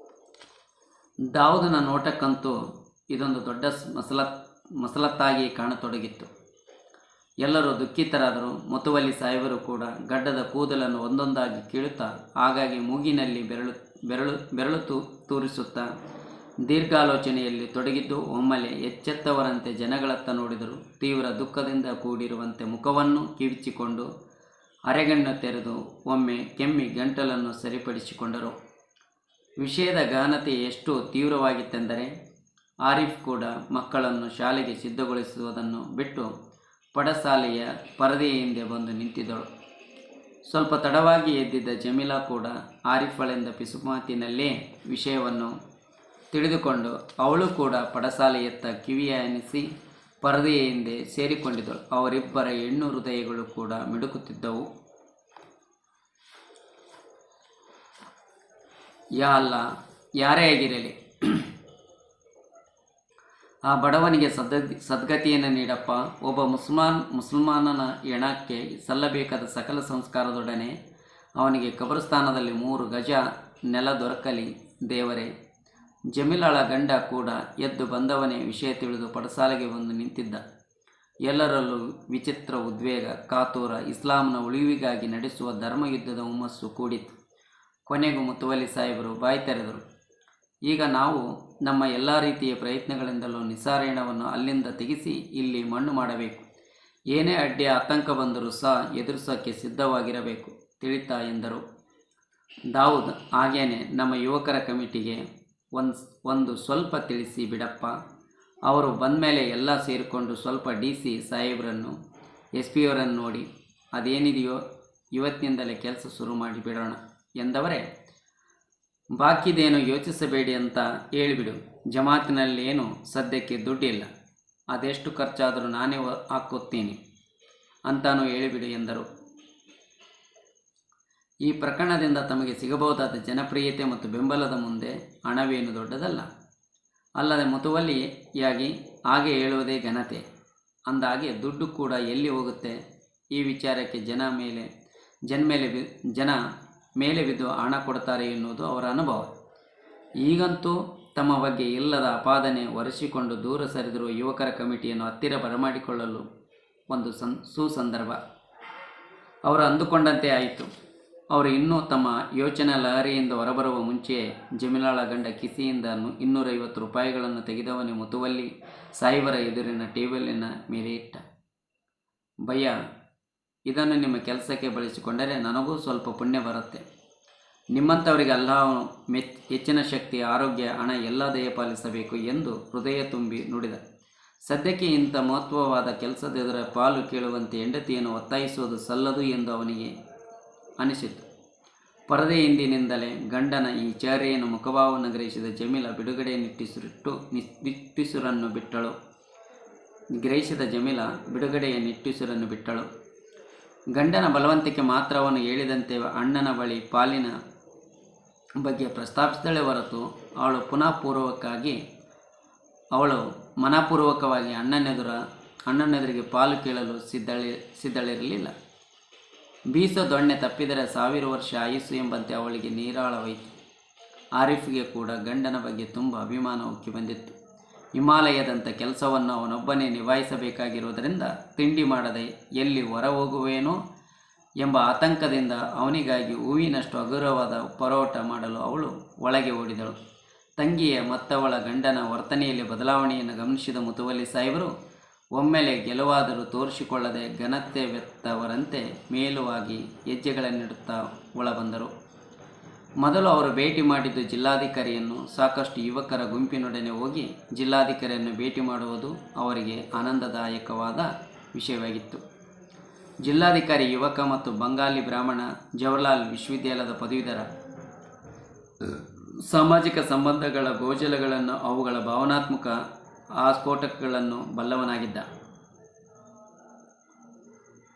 [SPEAKER 1] ದಾವೂದನ ನೋಟಕ್ಕಂತೂ ಇದೊಂದು ದೊಡ್ಡ ಮಸಲತ್ತಾಗಿ ಕಾಣತೊಡಗಿತ್ತು. ಎಲ್ಲರೂ ದುಃಖಿತರಾದರು. ಮುತುವಲ್ಲಿ ಸಾಹೇಬರು ಕೂಡ ಗಡ್ಡದ ಕೂದಲನ್ನು ಒಂದೊಂದಾಗಿ ಕೀಳುತ್ತಾ ಆಗಾಗ್ಗೆ ಮೂಗಿನಲ್ಲಿ ಬೆರಳು ತೂರಿಸುತ್ತಾ ದೀರ್ಘಾಲೋಚನೆಯಲ್ಲಿ ತೊಡಗಿದ್ದು ಒಮ್ಮೆಲೆ ಎಚ್ಚೆತ್ತವರಂತೆ ಜನಗಳತ್ತ ನೋಡಿದರು. ತೀವ್ರ ದುಃಖದಿಂದ ಕೂಡಿರುವಂತೆ ಮುಖವನ್ನು ಕಿವಿಚಿಕೊಂಡು ಅರೆಗಣ್ಣು ತೆರೆದು ಒಮ್ಮೆ ಕೆಮ್ಮಿ ಗಂಟಲನ್ನು ಸರಿಪಡಿಸಿಕೊಂಡರು. ವಿಷಯದ ಗಹನತೆ ಎಷ್ಟು ತೀವ್ರವಾಗಿತ್ತೆಂದರೆ ಆರಿಫ್ ಕೂಡ ಮಕ್ಕಳನ್ನು ಶಾಲೆಗೆ ಸಿದ್ಧಗೊಳಿಸುವುದನ್ನು ಬಿಟ್ಟು ಪಡಸಾಲೆಯ ಪರದೆಯ ಹಿಂದೆ ಬಂದು ನಿಂತಿದ್ದಳು. ಸ್ವಲ್ಪ ತಡವಾಗಿ ಎದ್ದಿದ್ದ ಜಮೀಲಾ ಕೂಡ ಆರಿಫಳಿಂದ ಪಿಸುಮಾತಿನಲ್ಲೇ ವಿಷಯವನ್ನು ತಿಳಿದುಕೊಂಡು ಅವಳು ಕೂಡ ಪಡಸಾಲೆಯತ್ತ ಕಿವಿಯಾನಿಸಿ ಪರದೆಯ ಹಿಂದೆ ಸೇರಿಕೊಂಡಿದ್ದಳು. ಅವರಿಬ್ಬರ ಹೆಣ್ಣು ಹೃದಯಗಳು ಕೂಡ ಮಿಡುಕುತ್ತಿದ್ದವು. ಯಾ ಅಲ್ಲ, ಯಾರೇ ಆಗಿರಲಿ ಆ ಬಡವನಿಗೆ ಸದ್ಗತಿಯನ್ನು ನೀಡಪ್ಪ. ಒಬ್ಬ ಮುಸಲ್ಮಾನನ ಹೆಣಕ್ಕೆ ಸಲ್ಲಬೇಕಾದ ಸಕಲ ಸಂಸ್ಕಾರದೊಡನೆ ಅವನಿಗೆ ಕಬ್ರಸ್ಥಾನದಲ್ಲಿ 3 ಗಜ ನೆಲ ದೊರಕಲಿ ದೇವರೇ. ಜಮೀಲಾಳ ಗಂಡ ಕೂಡ ಎದ್ದು ಬಂದವನೇ ವಿಷಯ ತಿಳಿದು ಪಡಸಾಲೆಗೆ ಬಂದು ನಿಂತಿದ್ದ. ಎಲ್ಲರಲ್ಲೂ ವಿಚಿತ್ರ ಉದ್ವೇಗ, ಕಾತುರ, ಇಸ್ಲಾಂನ ಉಳಿವಿಗಾಗಿ ನಡೆಸುವ ಧರ್ಮಯುದ್ಧದ ಹುಮ್ಮಸ್ಸು ಕೂಡಿತು. ಕೊನೆಗೂ ಮುತುವಲ್ಲಿ ಸಾಹೇಬರು ಬಾಯಿ ತೆರೆದರು. ಈಗ ನಾವು ನಮ್ಮ ಎಲ್ಲ ರೀತಿಯ ಪ್ರಯತ್ನಗಳಿಂದಲೂ ನಿಸಾರೇಣವನ್ನು ಅಲ್ಲಿಂದ ತೆಗೆಸಿ ಇಲ್ಲಿ ಮಣ್ಣು ಮಾಡಬೇಕು. ಏನೇ ಅಡ್ಡಿ ಆತಂಕ ಬಂದರೂ ಸಹ ಎದುರಿಸೋಕ್ಕೆ ಸಿದ್ಧವಾಗಿರಬೇಕು, ತಿಳಿತಾ ಎಂದರು. ದಾವೂದ್, ಹಾಗೇನೆ ನಮ್ಮ ಯುವಕರ ಕಮಿಟಿಗೆ ಒಂದು ಸ್ವಲ್ಪ ತಿಳಿಸಿ ಬಿಡಪ್ಪ. ಅವರು ಬಂದಮೇಲೆ ಎಲ್ಲ ಸೇರಿಕೊಂಡು ಸ್ವಲ್ಪ DC ಸಾಹೇಬರನ್ನು SP ಅವರನ್ನು ನೋಡಿ ಅದೇನಿದೆಯೋ ಇವತ್ತಿನಿಂದಲೇ ಕೆಲಸ ಶುರು ಮಾಡಿ ಬಿಡೋಣ ಎಂದವರೇ. ಬಾಕಿದೇನು ಯೋಚಿಸಬೇಡಿ ಅಂತ ಹೇಳಿಬಿಡು. ಜಮಾತಿನಲ್ಲೇನು ಸದ್ಯಕ್ಕೆ ದುಡ್ಡಿಲ್ಲ, ಅದೆಷ್ಟು ಖರ್ಚಾದರೂ ನಾನೇ ಹಾಕುತ್ತೀನಿ ಅಂತಾನೂ ಹೇಳಿಬಿಡು ಎಂದರು. ಈ ಪ್ರಕರಣದಿಂದ ತಮಗೆ ಸಿಗಬಹುದಾದ ಜನಪ್ರಿಯತೆ ಮತ್ತು ಬೆಂಬಲದ ಮುಂದೆ ಹಣವೇನು ದೊಡ್ಡದಲ್ಲ. ಅಲ್ಲದೆ ಮುತುವಲ್ಲಿಯಾಗಿ ಹಾಗೆ ಹೇಳುವುದೇ ಘನತೆ. ಅಂದಾಗೆ ದುಡ್ಡು ಕೂಡ ಎಲ್ಲಿ ಹೋಗುತ್ತೆ? ಈ ವಿಚಾರಕ್ಕೆ ಜನ ಮೇಲೆ ಬಿದ್ದು ಹಣ ಕೊಡ್ತಾರೆ ಎನ್ನುವುದು ಅವರ ಅನುಭವ. ಈಗಂತೂ ತಮ್ಮ ಬಗ್ಗೆ ಇಲ್ಲದ ಅಪಾದನೆ ಒರೆಸಿಕೊಂಡು ದೂರ ಸರಿದಿರುವ ಯುವಕರ ಕಮಿಟಿಯನ್ನು ಹತ್ತಿರ ಬರಮಾಡಿಕೊಳ್ಳಲು ಒಂದು ಸುಸಂದರ್ಭ. ಅವರು ಅಂದುಕೊಂಡಂತೆ ಆಯಿತು. ಅವರು ಇನ್ನೂ ತಮ್ಮ ಯೋಚನಾ ಲಹರಿಯಿಂದ ಹೊರಬರುವ ಮುಂಚೆಯೇ ಜಮೀಲಾಳ ಗಂಡ ಕಿಸೆಯಿಂದ 250 ರೂಪಾಯಿಗಳನ್ನು ತೆಗೆದವನೇ ಮುತುವಲ್ಲಿ ಸಾಹೇಬರ ಎದುರಿನ ಟೇಬಲಿನ ಮೇಲೆ ಇಟ್ಟ. ಭಯ್ಯ, ಇದನ್ನು ನಿಮ್ಮ ಕೆಲಸಕ್ಕೆ ಬಳಸಿಕೊಂಡರೆ ನನಗೂ ಸ್ವಲ್ಪ ಪುಣ್ಯ ಬರುತ್ತೆ. ನಿಮ್ಮಂಥವರಿಗೆ ಅಲ್ಲಾಹನು ಹೆಚ್ಚಿನ ಶಕ್ತಿ, ಆರೋಗ್ಯ, ಹಣ ಎಲ್ಲ ದಯಪಾಲಿಸಬೇಕು ಎಂದು ಹೃದಯ ತುಂಬಿ ನುಡಿದ. ಸದ್ಯಕ್ಕೆ ಇಂಥ ಮಹತ್ವವಾದ ಕೆಲಸದೆದುರ ಪಾಲು ಕೇಳುವಂತೆ ಹೆಂಡತಿಯನ್ನು ಒತ್ತಾಯಿಸುವುದು ಸಲ್ಲದು ಎಂದು ಅವನಿಗೆ ಅನಿಸಿತು. ಪರದೆ ಹಿಂದಿನಿಂದಲೇ ಗಂಡನ ಈ ಚಹರೆಯನ್ನು ಮುಖಭಾವವನ್ನು ಗ್ರಹಿಸಿದ ಜಮೀಲ ಬಿಡುಗಡೆಯ ನಿಟ್ಟುಸಿರನ್ನು ಬಿಟ್ಟಳು. ಗಂಡನ ಬಲವಂತಕ್ಕೆ ಮಾತ್ರ ಅವನು ಹೇಳಿದಂತೆ ಅಣ್ಣನ ಬಳಿ ಪಾಲಿನ ಬಗ್ಗೆ ಪ್ರಸ್ತಾಪಿಸಿದಳೆ ಹೊರತು ಅವಳು ಮನಪೂರ್ವಕವಾಗಿ ಅಣ್ಣನೆದುರಿಗೆ ಪಾಲು ಕೇಳಲು ಸಿದ್ಧಳಿರಲಿಲ್ಲ. ಬೀಸೋ ದೊಣ್ಣೆ ತಪ್ಪಿದರೆ 1000 ವರ್ಷ ಆಯುಸ್ಸು ಎಂಬಂತೆ ಅವಳಿಗೆ ನೀರಾಳವಾಯಿತು. ಆರಿಫ್ಗೆ ಕೂಡ ಗಂಡನ ಬಗ್ಗೆ ತುಂಬ ಅಭಿಮಾನ ಉಕ್ಕಿ ಬಂದಿತ್ತು. ಹಿಮಾಲಯದಂಥ ಕೆಲಸವನ್ನು ಅವನೊಬ್ಬನೇ ನಿಭಾಯಿಸಬೇಕಾಗಿರುವುದರಿಂದ ತಿಂಡಿ ಮಾಡದೆ ಎಲ್ಲಿ ಹೊರ ಹೋಗುವೇನೋ ಎಂಬ ಆತಂಕದಿಂದ ಅವನಿಗಾಗಿ ಹೂವಿನಷ್ಟು ಹಗುರವಾದ ಪರೋಟ ಮಾಡಲು ಅವಳು ಒಳಗೆ ಓಡಿದಳು. ತಂಗಿಯ ಮತ್ತವಳ ಗಂಡನ ವರ್ತನೆಯಲ್ಲಿ ಬದಲಾವಣೆಯನ್ನು ಗಮನಿಸಿದ ಮುತುವಲ್ಲಿ ಸಾಹೇಬರು ಒಮ್ಮೆಲೆ ಗೆಲುವಾದರೂ ತೋರಿಸಿಕೊಳ್ಳದೆ ಘನತೆವೆತ್ತವರಂತೆ ಮೇಲುವಾಗಿ ಹೆಜ್ಜೆಗಳನ್ನಿಡುತ್ತಾ ಒಳಬಂದರು. ಮೊದಲು ಅವರು ಭೇಟಿ ಮಾಡಿದ್ದು ಜಿಲ್ಲಾಧಿಕಾರಿಯನ್ನು. ಸಾಕಷ್ಟು ಯುವಕರ ಗುಂಪಿನೊಡನೆ ಹೋಗಿ ಜಿಲ್ಲಾಧಿಕಾರಿಯನ್ನು ಭೇಟಿ ಮಾಡುವುದು ಅವರಿಗೆ ಆನಂದದಾಯಕವಾದ ವಿಷಯವಾಗಿತ್ತು. ಜಿಲ್ಲಾಧಿಕಾರಿ ಯುವಕ ಮತ್ತು ಬಂಗಾಲಿ ಬ್ರಾಹ್ಮಣ, ಜವಾಹರ್ಲಾಲ್ ವಿಶ್ವವಿದ್ಯಾಲಯದ ಪದವೀಧರ. ಸಾಮಾಜಿಕ ಸಂಬಂಧಗಳ ಗೋಜಲಗಳನ್ನು, ಅವುಗಳ ಭಾವನಾತ್ಮಕ ಆಸ್ಫೋಟಗಳನ್ನು ಬಲ್ಲವನಾಗಿದ್ದ.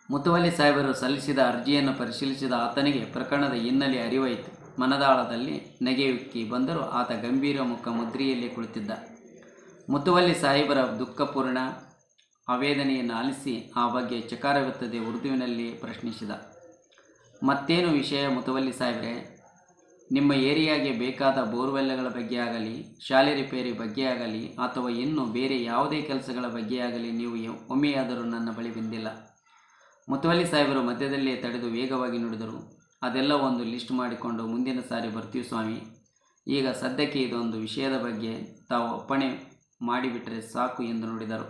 [SPEAKER 1] ಮುತುವಲ್ಲಿ ಸಾಹೇಬರು ಸಲ್ಲಿಸಿದ ಅರ್ಜಿಯನ್ನು ಪರಿಶೀಲಿಸಿದ ಆತನಿಗೆ ಪ್ರಕರಣದ ಹಿನ್ನೆಲೆ ಅರಿವಾಯಿತು. ಮನದಾಳದಲ್ಲಿ ನೆಗೆಯುಕ್ಕಿ ಬಂದರೂ ಆತ ಗಂಭೀರ ಮುಖ ಮುದ್ರೆಯಲ್ಲಿ ಕುಳಿತಿದ್ದ. ಮುತುವಲ್ಲಿ ಸಾಹೇಬರ ದುಃಖಪೂರ್ಣ ಆವೇದನೆಯನ್ನು ಆಲಿಸಿ ಆ ಬಗ್ಗೆ ಚಕಾರವೆತ್ತದೆ ಉರ್ದುವಿನಲ್ಲಿ ಪ್ರಶ್ನಿಸಿದ. ಮತ್ತೇನು ವಿಷಯ ಮುತುವಲ್ಲಿ ಸಾಹೇಬ್ರೆ? ನಿಮ್ಮ ಏರಿಯಾಗೆ ಬೇಕಾದ ಬೋರ್ವೆಲ್ಗಳ ಬಗ್ಗೆ ಆಗಲಿ, ಶಾಲೆ ರಿಪೇರಿ ಬಗ್ಗೆ ಆಗಲಿ, ಅಥವಾ ಇನ್ನು ಬೇರೆ ಯಾವುದೇ ಕೆಲಸಗಳ ಬಗ್ಗೆ ಆಗಲಿ ನೀವು ಒಮ್ಮೆಯಾದರೂ ನನ್ನ ಬಳಿ ಬಂದಿಲ್ಲ. ಮುತವಲ್ಲಿ ಸಾಹೇಬರು ಮಧ್ಯದಲ್ಲೇ ತಡೆದು ವೇಗವಾಗಿ ನುಡಿದರು. ಅದೆಲ್ಲ ಒಂದು ಲಿಸ್ಟ್ ಮಾಡಿಕೊಂಡು ಮುಂದಿನ ಸಾರಿ ಬರ್ತೀವಿ ಸ್ವಾಮಿ. ಈಗ ಸದ್ಯಕ್ಕೆ ಇದೊಂದು ವಿಷಯದ ಬಗ್ಗೆ ತಾವು ಒಪ್ಪಣೆ ಮಾಡಿಬಿಟ್ರೆ ಸಾಕು ಎಂದು ನುಡಿದರು.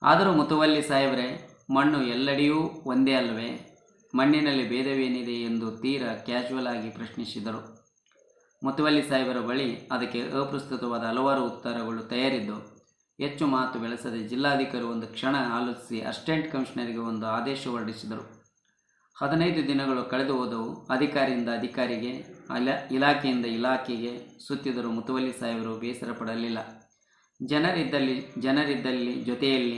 [SPEAKER 1] ಆದರೂ ಮುತವಲ್ಲಿ ಸಾಹೇಬರೇ, ಮಣ್ಣು ಎಲ್ಲೆಡೆಯೂ ಒಂದೇ ಅಲ್ಲವೇ? ಮಣ್ಣಿನಲ್ಲಿ ಭೇದವೇನಿದೆ ಎಂದು ತೀರಾ ಕ್ಯಾಶುವಲ್ ಆಗಿ ಪ್ರಶ್ನಿಸಿದರು. ಮುತವಲ್ಲಿ ಸಾಹೇಬರ ಬಳಿ ಅದಕ್ಕೆ ಅಪ್ರಸ್ತುತವಾದ ಹಲವಾರು ಉತ್ತರಗಳು ತಯಾರಿದ್ದು, ಹೆಚ್ಚು ಮಾತು ಬೆಳೆಸದೆ ಜಿಲ್ಲಾಧಿಕಾರಿ ಒಂದು ಕ್ಷಣ ಆಲೋಚಿಸಿ ಅಸಿಸ್ಟೆಂಟ್ ಕಮಿಷನರಿಗೆ ಒಂದು ಆದೇಶ ಹೊರಡಿಸಿದರು. 15 ದಿನಗಳು ಕಳೆದು ಹೋದವು. ಅಧಿಕಾರಿಯಿಂದ ಅಧಿಕಾರಿಗೆ, ಇಲಾಖೆಯಿಂದ ಇಲಾಖೆಗೆ ಸುತ್ತಿದರೂ ಮುತವಲ್ಲಿ ಸಾಹೇಬರು ಬೇಸರ ಪಡಲಿಲ್ಲ. ಜನರಿದ್ದಲ್ಲಿ ಜೊತೆಯಲ್ಲಿ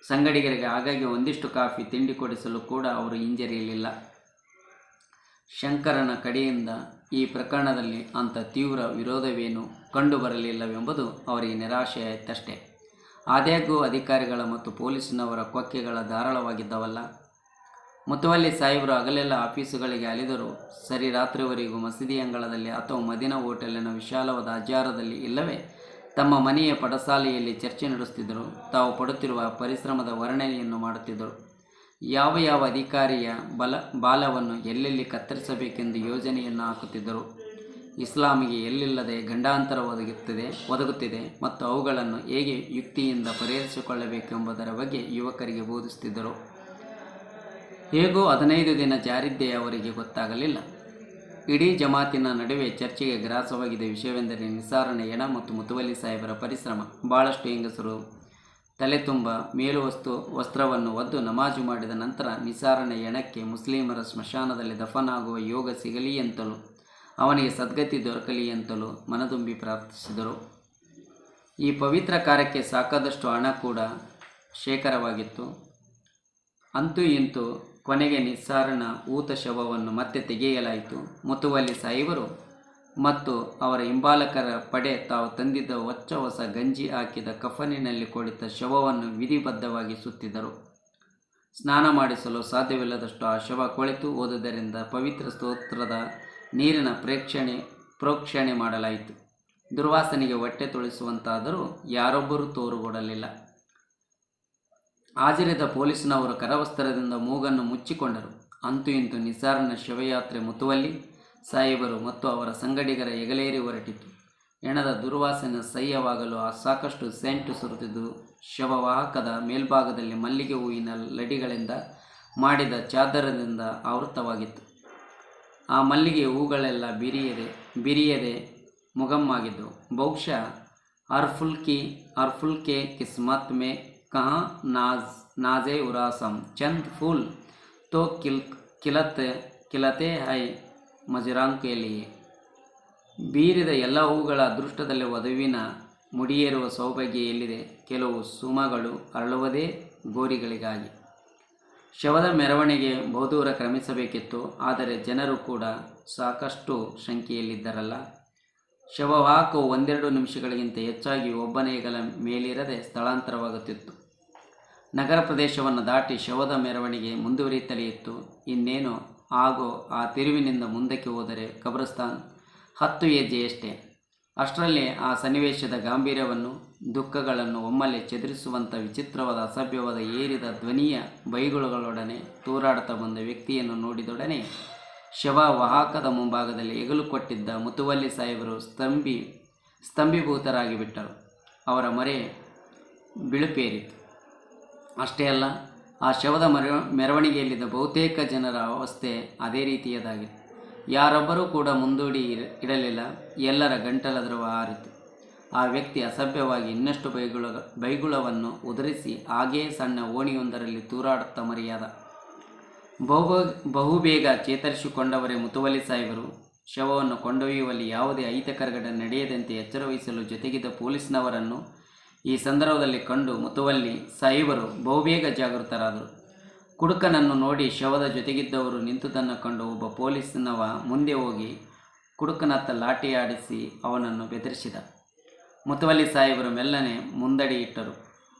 [SPEAKER 1] ಸಂಗಡಿಗರಿಗೆ ಆಗಾಗ್ಗೆ ಒಂದಿಷ್ಟು ಕಾಫಿ ತಿಂಡಿ ಕೊಡಿಸಲು ಕೂಡ ಅವರು ಹಿಂಜರಿಯಲಿಲ್ಲ. ಶಂಕರನ ಕಡೆಯಿಂದ ಈ ಪ್ರಕರಣದಲ್ಲಿ ಅಂಥ ತೀವ್ರ ವಿರೋಧವೇನೂ ಕಂಡುಬರಲಿಲ್ಲವೆಂಬುದು ಅವರಿಗೆ ನಿರಾಶೆಯಾಯಿತಷ್ಟೇ. ಆದಾಗ್ಯೂ ಅಧಿಕಾರಿಗಳ ಮತ್ತು ಪೊಲೀಸಿನವರ ಕೊಕ್ಕೆಗಳ ಧಾರಾಳವಾಗಿದ್ದವಲ್ಲ. ಮುತವಲ್ಲಿ ಸಾಹೇಬರು ಹಗಲೆಲ್ಲ ಆಫೀಸುಗಳಿಗೆ ಅಲಿದರು. ಸರಿ ರಾತ್ರಿವರೆಗೂ ಮಸೀದಿ ಅಂಗಳದಲ್ಲಿ ಅಥವಾ ಮದೀನಾ ಹೋಟೆಲಿನ ವಿಶಾಲವಾದ ಅಜಾರದಲ್ಲಿ ಇಲ್ಲವೇ ತಮ್ಮ ಮನೆಯ ಪಡಸಾಲೆಯಲ್ಲಿ ಚರ್ಚೆ ನಡೆಸುತ್ತಿದ್ದರು. ತಾವು ಪಡುತ್ತಿರುವ ಪರಿಶ್ರಮದ ವರ್ಣನೆಯನ್ನು ಮಾಡುತ್ತಿದ್ದರು. ಯಾವ ಅಧಿಕಾರಿಯ ಬಾಲವನ್ನು ಎಲ್ಲೆಲ್ಲಿ ಕತ್ತರಿಸಬೇಕೆಂದು ಯೋಜನೆಯನ್ನು ಹಾಕುತ್ತಿದ್ದರು. ಇಸ್ಲಾಮಿಗೆ ಎಲ್ಲಿಲ್ಲದೆ ಗಂಡಾಂತರ ಒದಗುತ್ತಿದೆ ಮತ್ತು ಅವುಗಳನ್ನು ಹೇಗೆ ಯುಕ್ತಿಯಿಂದ ಪರಿಹರಿಸಿಕೊಳ್ಳಬೇಕೆಂಬುದರ ಬಗ್ಗೆ ಯುವಕರಿಗೆ ಬೋಧಿಸುತ್ತಿದ್ದರು. ಹೇಗೂ 15 ದಿನ ಜಾರಿದ್ದೇ ಅವರಿಗೆ ಗೊತ್ತಾಗಲಿಲ್ಲ. ಇಡೀ ಜಮಾತಿನ ನಡುವೆ ಚರ್ಚೆಗೆ ಗ್ರಾಸವಾಗಿದ್ದ ವಿಷಯವೆಂದರೆ ನಿಸಾರನ ಹೆಣ ಮತ್ತು ಮುತವಲ್ಲಿ ಸಾಹೇಬರ ಪರಿಶ್ರಮ. ಬಹಳಷ್ಟು ಹೆಂಗಸರು ತಲೆ ತುಂಬ ಮೇಲು ವಸ್ತ್ರವನ್ನು ಒದ್ದು ನಮಾಜು ಮಾಡಿದ ನಂತರ ನಿಸಾರನ ಹೆಣಕ್ಕೆ ಮುಸ್ಲಿಮರ ಸ್ಮಶಾನದಲ್ಲಿ ದಫನಾಗುವ ಯೋಗ ಸಿಗಲಿ ಎಂತಲೂ ಅವನಿಗೆ ಸದ್ಗತಿ ದೊರಕಲಿ ಎಂತಲೂ ಮನದುಂಬಿ ಪ್ರಾರ್ಥಿಸಿದರು. ಈ ಪವಿತ್ರ ಕಾರ್ಯಕ್ಕೆ ಸಾಕಾದಷ್ಟು ಹಣ ಕೂಡ ಶೇಖರವಾಗಿತ್ತು. ಅಂತೂ ಇಂತೂ ಕೊನೆಗೆ ನಿಸ್ಸಾರನ ಊತ ಶವವನ್ನು ಮತ್ತೆ ತೆಗೆಯಲಾಯಿತು. ಮುತವಲ್ಲಿ ಸಾಹೇಬರು ಮತ್ತು ಅವರ ಹಿಂಬಾಲಕರ ಪಡೆ ತಾವು ತಂದಿದ್ದ ಹೊಸ ಗಂಜಿ ಹಾಕಿದ ಕಫನಿನಲ್ಲಿ ಕುಳಿತ ಶವವನ್ನು ವಿಧಿಬದ್ಧವಾಗಿ ಸುತ್ತಿದ್ದರು. ಸ್ನಾನ ಮಾಡಿಸಲು ಸಾಧ್ಯವಿಲ್ಲದಷ್ಟು ಆ ಶವ ಕೊಳೆತು ಹೋದುದರಿಂದ ಪವಿತ್ರ ಸ್ತೋತ್ರದ ನೀರಿನ ಪ್ರೋಕ್ಷಣೆ ಮಾಡಲಾಯಿತು. ದುರ್ವಾಸನೆಗೆ ಹೊಟ್ಟೆ ತೊಳಿಸುವಂತಾದರೂ ಯಾರೊಬ್ಬರೂ ತೋರುಗೊಡಲಿಲ್ಲ. ಹಾಜರಿದ್ದ ಪೊಲೀಸಿನವರು ಕರವಸ್ತ್ರದಿಂದ ಮೂಗನ್ನು ಮುಚ್ಚಿಕೊಂಡರು. ಅಂತೂ ಇಂತೂ ನಿಸಾರನ ಶವಯಾತ್ರೆ ಮುತವಲ್ಲಿ ಸಾಹೇಬರು ಮತ್ತು ಅವರ ಸಂಗಡಿಗರ ಹೆಗಲೇರಿ ಹೊರಟಿತು. ಹೆಣದ ದುರ್ವಾಸನೆ ಸಹ್ಯವಾಗಲು ಸಾಕಷ್ಟು ಸೆಂಟು ಸುರಿದಿದ್ದು ಶವವಾಹಕದ ಮೇಲ್ಭಾಗದಲ್ಲಿ ಮಲ್ಲಿಗೆ ಹೂವಿನ ಲಡಿಗಳಿಂದ ಮಾಡಿದ ಚಾದರದಿಂದ ಆವೃತವಾಗಿತ್ತು. ಆ ಮಲ್ಲಿಗೆ ಹೂಗಳೆಲ್ಲ ಬಿರಿಯದೆ ಮುಗಮ್ಮಾಗಿದ್ದವು. ಬಹುಶಃ ಅರ್ಫುಲ್ಕೆ ಕಿಸ್ಮತ್ ಮೇ ಕಹಾ ನಾಜೆ ಉರಾಸಂ ಚಂದ್ ಫೂಲ್ ತೋ ಕಿಲತೆ ಹೈ ಮಜರಾಂಕೆ ಲಿಯೆ. ಬೀರಿದ ಎಲ್ಲ ಹೂಗಳ ಅದೃಷ್ಟದಲ್ಲಿ ವಧುವಿನ ಮುಡಿಯೇರುವ ಸೌಭಾಗ್ಯ ಎಲ್ಲಿದೆ? ಕೆಲವು ಸುಮಗಳು ಅರಳುವುದೇ ಗೋರಿಗಳಿಗಾಗಿ. ಶವದ ಮೆರವಣಿಗೆ ಬಹುದೂರ ಕ್ರಮಿಸಬೇಕಿತ್ತು. ಆದರೆ ಜನರು ಕೂಡ ಸಾಕಷ್ಟು ಸಂಖ್ಯೆಯಲ್ಲಿದ್ದರಲ್ಲ. ಶವವಾಹಕವು 1-2 ನಿಮಿಷಗಳಿಗಿಂತ ಹೆಚ್ಚಾಗಿ ಒಬ್ಬನ ಹೆಗಲ ಮೇಲಿರದೆ ಸ್ಥಳಾಂತರವಾಗುತ್ತಿತ್ತು. ನಗರ ಪ್ರದೇಶವನ್ನು ದಾಟಿ ಶವದ ಮೆರವಣಿಗೆ ಮುಂದುವರಿಯುತ್ತಲೇ ಇತ್ತು. ಇನ್ನೇನು ಆಗೋ ಆ ತಿರುವಿನಿಂದ ಮುಂದಕ್ಕೆ ಹೋದರೆ ಕಬ್ರಸ್ತಾನ್ 10 ಹೆಜ್ಜೆಯಷ್ಟೇ. ಅಷ್ಟರಲ್ಲಿ ಆ ಸನ್ನಿವೇಶದ ಗಾಂಭೀರ್ಯವನ್ನು, ದುಃಖಗಳನ್ನು ಒಮ್ಮೆಲೆ ಚದುರಿಸುವಂಥ ವಿಚಿತ್ರವಾದ ಅಸಭ್ಯವಾದ ಏರಿದ ಧ್ವನಿಯ ಬೈಗುಳಗಳೊಡನೆ ತೂರಾಡುತ್ತಾ ಬಂದ ವ್ಯಕ್ತಿಯನ್ನು ನೋಡಿದೊಡನೆ ಶವವಾಹಕದ ಮುಂಭಾಗದಲ್ಲಿ ಹೆಗಲು ಕೊಟ್ಟಿದ್ದ ಮುತವಲ್ಲಿ ಸಾಹೇಬರು ಸ್ತಂಭೀಭೂತರಾಗಿ ಬಿಟ್ಟರು. ಅವರ ಮರೆ ಬಿಳುಪೇರಿತು. ಅಷ್ಟೇ ಅಲ್ಲ, ಆ ಶವದ ಮೆರವಣಿಗೆಯಲ್ಲಿದ್ದ ಬಹುತೇಕ ಜನರ ಅವಸ್ಥೆ ಅದೇ ರೀತಿಯದಾಗಿತ್ತು. ಯಾರೊಬ್ಬರೂ ಕೂಡ ಮುಂದೂಡಿ ಇಡಲಿಲ್ಲ. ಎಲ್ಲರ ಗಂಟಲ ದ್ರವ ಹಾರಿತು. ಆ ವ್ಯಕ್ತಿ ಅಸಭ್ಯವಾಗಿ ಇನ್ನಷ್ಟು ಬೈಗುಳವನ್ನು ಉದುರಿಸಿ ಹಾಗೇ ಸಣ್ಣ ಓಣಿಯೊಂದರಲ್ಲಿ ತೂರಾಡುತ್ತಾ ಮರೆಯಾದ. ಬಹುಬೇಗ ಚೇತರಿಸಿಕೊಂಡವರೇ ಮುತವಲ್ಲಿ ಸಾಹೇಬರು. ಶವವನ್ನು ಕೊಂಡೊಯ್ಯುವಲ್ಲಿ ಯಾವುದೇ ಅಹಿತಕರ ಘಟನೆ ನಡೆಯದಂತೆ ಎಚ್ಚರವಹಿಸಲು ಜೊತೆಗಿದ್ದ ಪೊಲೀಸ್ನವರನ್ನು ಈ ಸಂದರ್ಭದಲ್ಲಿ ಕಂಡು ಮುತವಲ್ಲಿ ಸಾಹೇಬರು ಬಹುಬೇಗ ಜಾಗೃತರಾದರು. ಕುಡುಕನನ್ನು ನೋಡಿ ಶವದ ಜೊತೆಗಿದ್ದವರು ನಿಂತುದನ್ನು ಕಂಡು ಒಬ್ಬ ಪೊಲೀಸ್ನವ ಮುಂದೆ ಹೋಗಿ ಕುಡುಕನತ್ತ ಲಾಠಿ ಆಡಿಸಿ ಅವನನ್ನು ಬೆದರಿಸಿದ. ಮುತವಲ್ಲಿ ಸಾಹೇಬರು ಮೆಲ್ಲನೆ ಮುಂದಡಿ ಇಟ್ಟರು.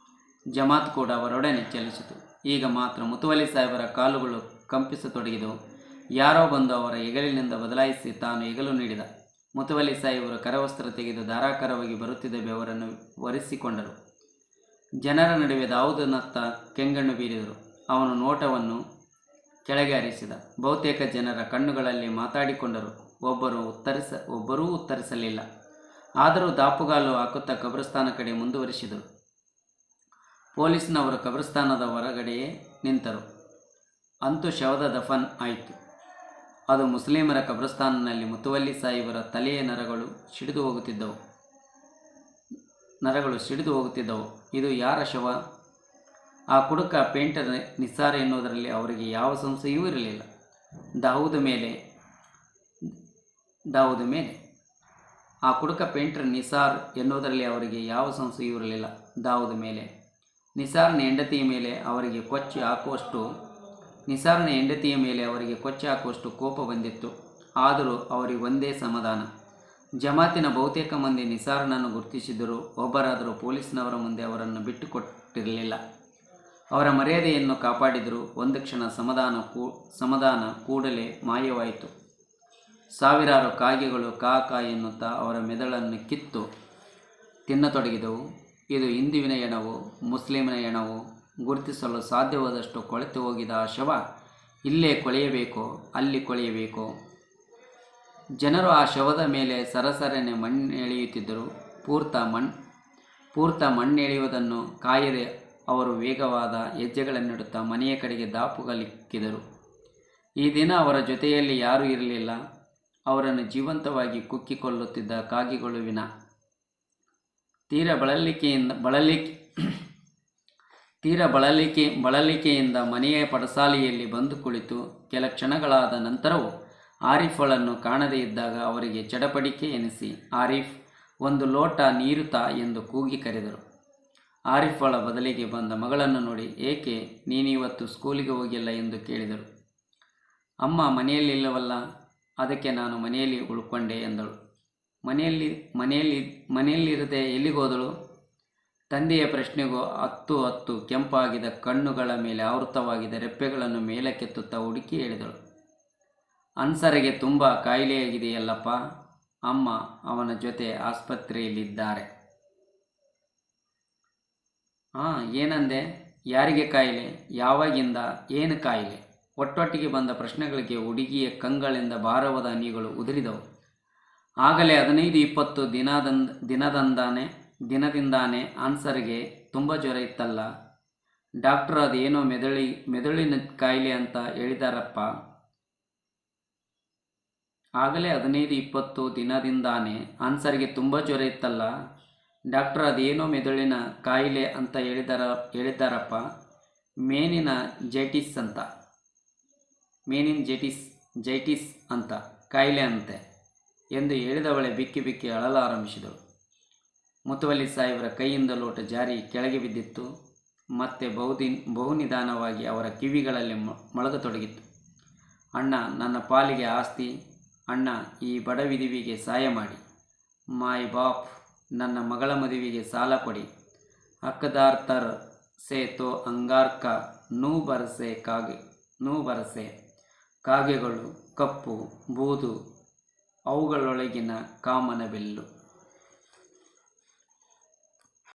[SPEAKER 1] ಜಮಾತ್ ಕೂಡ ಅವರೊಡನೆ ಚಲಿಸಿತು. ಈಗ ಮಾತ್ರ ಮುತವಲ್ಲಿ ಸಾಹೇಬರ ಕಾಲುಗಳು ಕಂಪಿಸತೊಡಗಿದವು. ಯಾರೋ ಬಂದು ಅವರ ಹೆಗಲಿನಿಂದ ಬದಲಾಯಿಸಿ ತಾನು ಹೆಗಲು ನೀಡಿದ. ಮುತವಲ್ಲಿ ಸಾಹೇಬರು ಕರವಸ್ತ್ರ ತೆಗೆದು ಧಾರಾಕಾರವಾಗಿ ಬರುತ್ತಿದ್ದ ಬೆವರನ್ನು ಒರೆಸಿಕೊಂಡರು. ಜನರ ನಡುವೆ ದಾವುದನತ್ತ ಕೆಂಗಣ್ಣು ಬೀರಿದರು. ಅವನು ನೋಟವನ್ನು ಕೆಳಗೆ ಹಾರಿಸಿದ. ಬಹುತೇಕ ಜನರ ಕಣ್ಣುಗಳಲ್ಲಿ ಮಾತಾಡಿಕೊಂಡರು. ಒಬ್ಬರೂ ಉತ್ತರಿಸಲಿಲ್ಲ. ಆದರೂ ದಾಪುಗಾಲು ಹಾಕುತ್ತಾ ಕಬ್ರಸ್ತಾನ ಕಡೆ ಮುಂದುವರಿಸಿದರು. ಪೊಲೀಸ್ನವರು ಕಬ್ರಸ್ತಾನದ ಹೊರಗಡೆಯೇ ನಿಂತರು. ಅಂತೂ ಶವದ ದಫನ್ ಆಯಿತು. ಅದು ಮುಸ್ಲಿಮರ ಕಬ್ರಸ್ತಾನದಲ್ಲಿ ಮುತವಲ್ಲಿ ಸಾಹೇಬರ ತಲೆಯ ನರಗಳು ಸಿಡಿದು ಹೋಗುತ್ತಿದ್ದವು. ಇದು ಯಾರ ಶವ? ಆ ಕುಡುಕ ಪೇಂಟರ್ ನಿಸಾರ್ ಎನ್ನುವುದರಲ್ಲಿ ಅವರಿಗೆ ಯಾವ ಸಂಶಯವೂ ಇರಲಿಲ್ಲ. ದಾವೂದ್ ಮೇಲೆ ಆ ಕುಡುಕ ಪೇಂಟರ್ ನಿಸಾರ್ ಎನ್ನುವುದರಲ್ಲಿ ಅವರಿಗೆ ಯಾವ ಸಂಶಯವೂ ಇರಲಿಲ್ಲ. ದಾವೂದ್ ಮೇಲೆ, ನಿಸಾರ್ನ ಹೆಂಡತಿಯ ಮೇಲೆ ಅವರಿಗೆ ಕೊಚ್ಚಿ ಹಾಕುವಷ್ಟು ಕೋಪ ಬಂದಿತ್ತು. ಆದರೂ ಅವರಿಗೆ ಒಂದೇ ಸಮಾಧಾನ. ಜಮಾತಿನ ಬಹುತೇಕ ಮಂದಿ ನಿಸಾರ್ನನ್ನು ಗುರುತಿಸಿದರೂ ಒಬ್ಬರಾದರೂ ಪೊಲೀಸ್ನವರ ಮುಂದೆ ಅವರನ್ನು ಬಿಟ್ಟುಕೊಟ್ಟಿರಲಿಲ್ಲ. ಅವರ ಮರ್ಯಾದೆಯನ್ನು ಕಾಪಾಡಿದರೂ ಒಂದು ಕ್ಷಣ ಸಮಾಧಾನ ಕೂಡಲೇ ಮಾಯವಾಯಿತು. ಸಾವಿರಾರು ಕಾಗೆಗಳು ಕಾಕ ಎನ್ನುತ್ತಾ ಅವರ ಮೆದುಳನ್ನು ಕಿತ್ತು ತಿನ್ನತೊಡಗಿದವು. ಇದು ಹಿಂದುವಿನ ಹೆಣವೋ ಮುಸ್ಲಿಮನ ಹೆಣವೋ ಗುರುತಿಸಲು ಸಾಧ್ಯವಾದಷ್ಟು ಕೊಳೆತು ಹೋಗಿದ ಆ ಶವ ಇಲ್ಲೇ ಕೊಳೆಯಬೇಕೋ ಅಲ್ಲಿ ಕೊಳೆಯಬೇಕೋ? ಜನರು ಆ ಶವದ ಮೇಲೆ ಸರಸರನೆ ಮಣ್ಣೆಳೆಯುತ್ತಿದ್ದರು. ಪೂರ್ತ ಮಣ್ಣೆಳೆಯುವುದನ್ನು ಕಾಯದೆ ಅವರು ವೇಗವಾದ ಹೆಜ್ಜೆಗಳನ್ನಿಡುತ್ತಾ ಮನೆಯ ಕಡೆಗೆ ದಾಪುಗಾಲಿಕ್ಕಿದರು. ಈ ದಿನ ಅವರ ಜೊತೆಯಲ್ಲಿ ಯಾರೂ ಇರಲಿಲ್ಲ, ಅವರನ್ನು ಜೀವಂತವಾಗಿ ಕುಕ್ಕಿಕೊಳ್ಳುತ್ತಿದ್ದ ಕಾಗೆಗಳು ವಿನ. ತೀರ ಬಳಲಿಕೆಯಿಂದ ಮನೆಯ ಪಡಸಾಲೆಯಲ್ಲಿ ಬಂದು ಕುಳಿತು ಕೆಲ ಕ್ಷಣಗಳಾದ ನಂತರವೂ ಆರಿಫಳನ್ನು ಕಾಣದೇ ಇದ್ದಾಗ ಅವರಿಗೆ ಚಡಪಡಿಕೆ ಎನಿಸಿ, ಆರಿಫ್, ಒಂದು ಲೋಟ ನೀರು ತಾ ಎಂದು ಕೂಗಿ ಕರೆದರು. ಆರಿಫಳ ಬದಲಿಗೆ ಬಂದ ಮಗಳನ್ನು ನೋಡಿ, ಏಕೆ ನೀನಿವತ್ತು ಸ್ಕೂಲಿಗೆ ಹೋಗಿಲ್ಲ ಎಂದು ಕೇಳಿದರು. ಅಮ್ಮ ಮನೆಯಲ್ಲಿಲ್ಲವಲ್ಲ, ಅದಕ್ಕೆ ನಾನು ಮನೆಯಲ್ಲಿ ಉಳ್ಕೊಂಡೆ ಎಂದಳು. ಮನೆಯಲ್ಲಿರದೆ ಎಲ್ಲಿಗೋದಳು? ತಂದೆಯ ಪ್ರಶ್ನೆಗೂ ಹತ್ತು ಕೆಂಪಾಗಿದ್ದ ಕಣ್ಣುಗಳ ಮೇಲೆ ಆವೃತವಾಗಿದ್ದ ರೆಪ್ಪೆಗಳನ್ನು ಮೇಲಕ್ಕೆತ್ತುತ್ತಾ ಹುಡುಕಿ ಹೇಳಿದಳು. ಅನ್ಸರಿಗೆ ತುಂಬ ಕಾಯಿಲೆಯಾಗಿದೆಯಲ್ಲಪ್ಪ, ಅಮ್ಮ ಅವನ ಜೊತೆ ಆಸ್ಪತ್ರೆಯಲ್ಲಿದ್ದಾರೆ. ಏನಂದೆ? ಯಾರಿಗೆ ಕಾಯಿಲೆ? ಯಾವಾಗಿಂದ? ಏನು ಕಾಯಿಲೆ? ಒಟ್ಟೊಟ್ಟಿಗೆ ಬಂದ ಪ್ರಶ್ನೆಗಳಿಗೆ ಹುಡುಗಿಯ ಕಂಗಳಿಂದ ಭಾರವಾದ ಹನಿಗಳು ಉದುರಿದವು. ಆಗಲೇ 15-20 ದಿನದಿಂದಾನೆ ಅನ್ಸರ್ಗೆ ತುಂಬ ಜ್ವರ ಇತ್ತಲ್ಲ. ಡಾಕ್ಟರ್ ಅದೇನೋ ಮೆದುಳಿನ ಕಾಯಿಲೆ ಅಂತ ಹೇಳಿದಾರಪ್ಪ. ಆಗಲೇ 15-20 ದಿನದಿಂದಾನೆ ಅನ್ಸರ್ಗೆ ತುಂಬ ಜ್ವರ ಇತ್ತಲ್ಲ. ಡಾಕ್ಟರ್ ಅದೇನೋ ಮೆದುಳಿನ ಕಾಯಿಲೆ ಅಂತ ಹೇಳಿದ್ದಾರಪ್ಪ. ಮೆನಿಂಜೈಟಿಸ್ ಅಂತ ಕಾಯಿಲೆ ಅಂತೆ ಎಂದು ಹೇಳಿದವಳೆ ಬಿಕ್ಕಿ ಬಿಕ್ಕಿ ಅಳಲಾರಂಭಿಸಿದಳು. ಮುತವಲ್ಲಿ ಸಾಹೇಬರ ಕೈಯಿಂದ ಲೋಟ ಜಾರಿ ಕೆಳಗೆ ಬಿದ್ದಿತ್ತು. ಮತ್ತೆ ಬಹುನಿಧಾನವಾಗಿ ಅವರ ಕಿವಿಗಳಲ್ಲಿ ಮೊಳಗತೊಡಗಿತ್ತು. ಅಣ್ಣ, ನನ್ನ ಪಾಲಿಗೆ ಆಸ್ತಿ. ಅಣ್ಣ, ಈ ಬಡ ವಿಧವಿಗೆ ಸಹಾಯ ಮಾಡಿ. ಮಾಯ್ ಬಾಪ್, ನನ್ನ ಮಗಳ ಮದುವೆಗೆ ಸಾಲ ಕೊಡಿ. ಹಕ್ಕದಾರ್ ತರ್ ಸೆ ತೋ ಅಂಗಾರ್ ಕಾ ನೂ ಬರಸೆ. ಕಾಗೆಗಳು, ಕಪ್ಪು, ಬೂದು, ಅವುಗಳೊಳಗಿನ ಕಾಮನ ಬೆಲ್ಲು.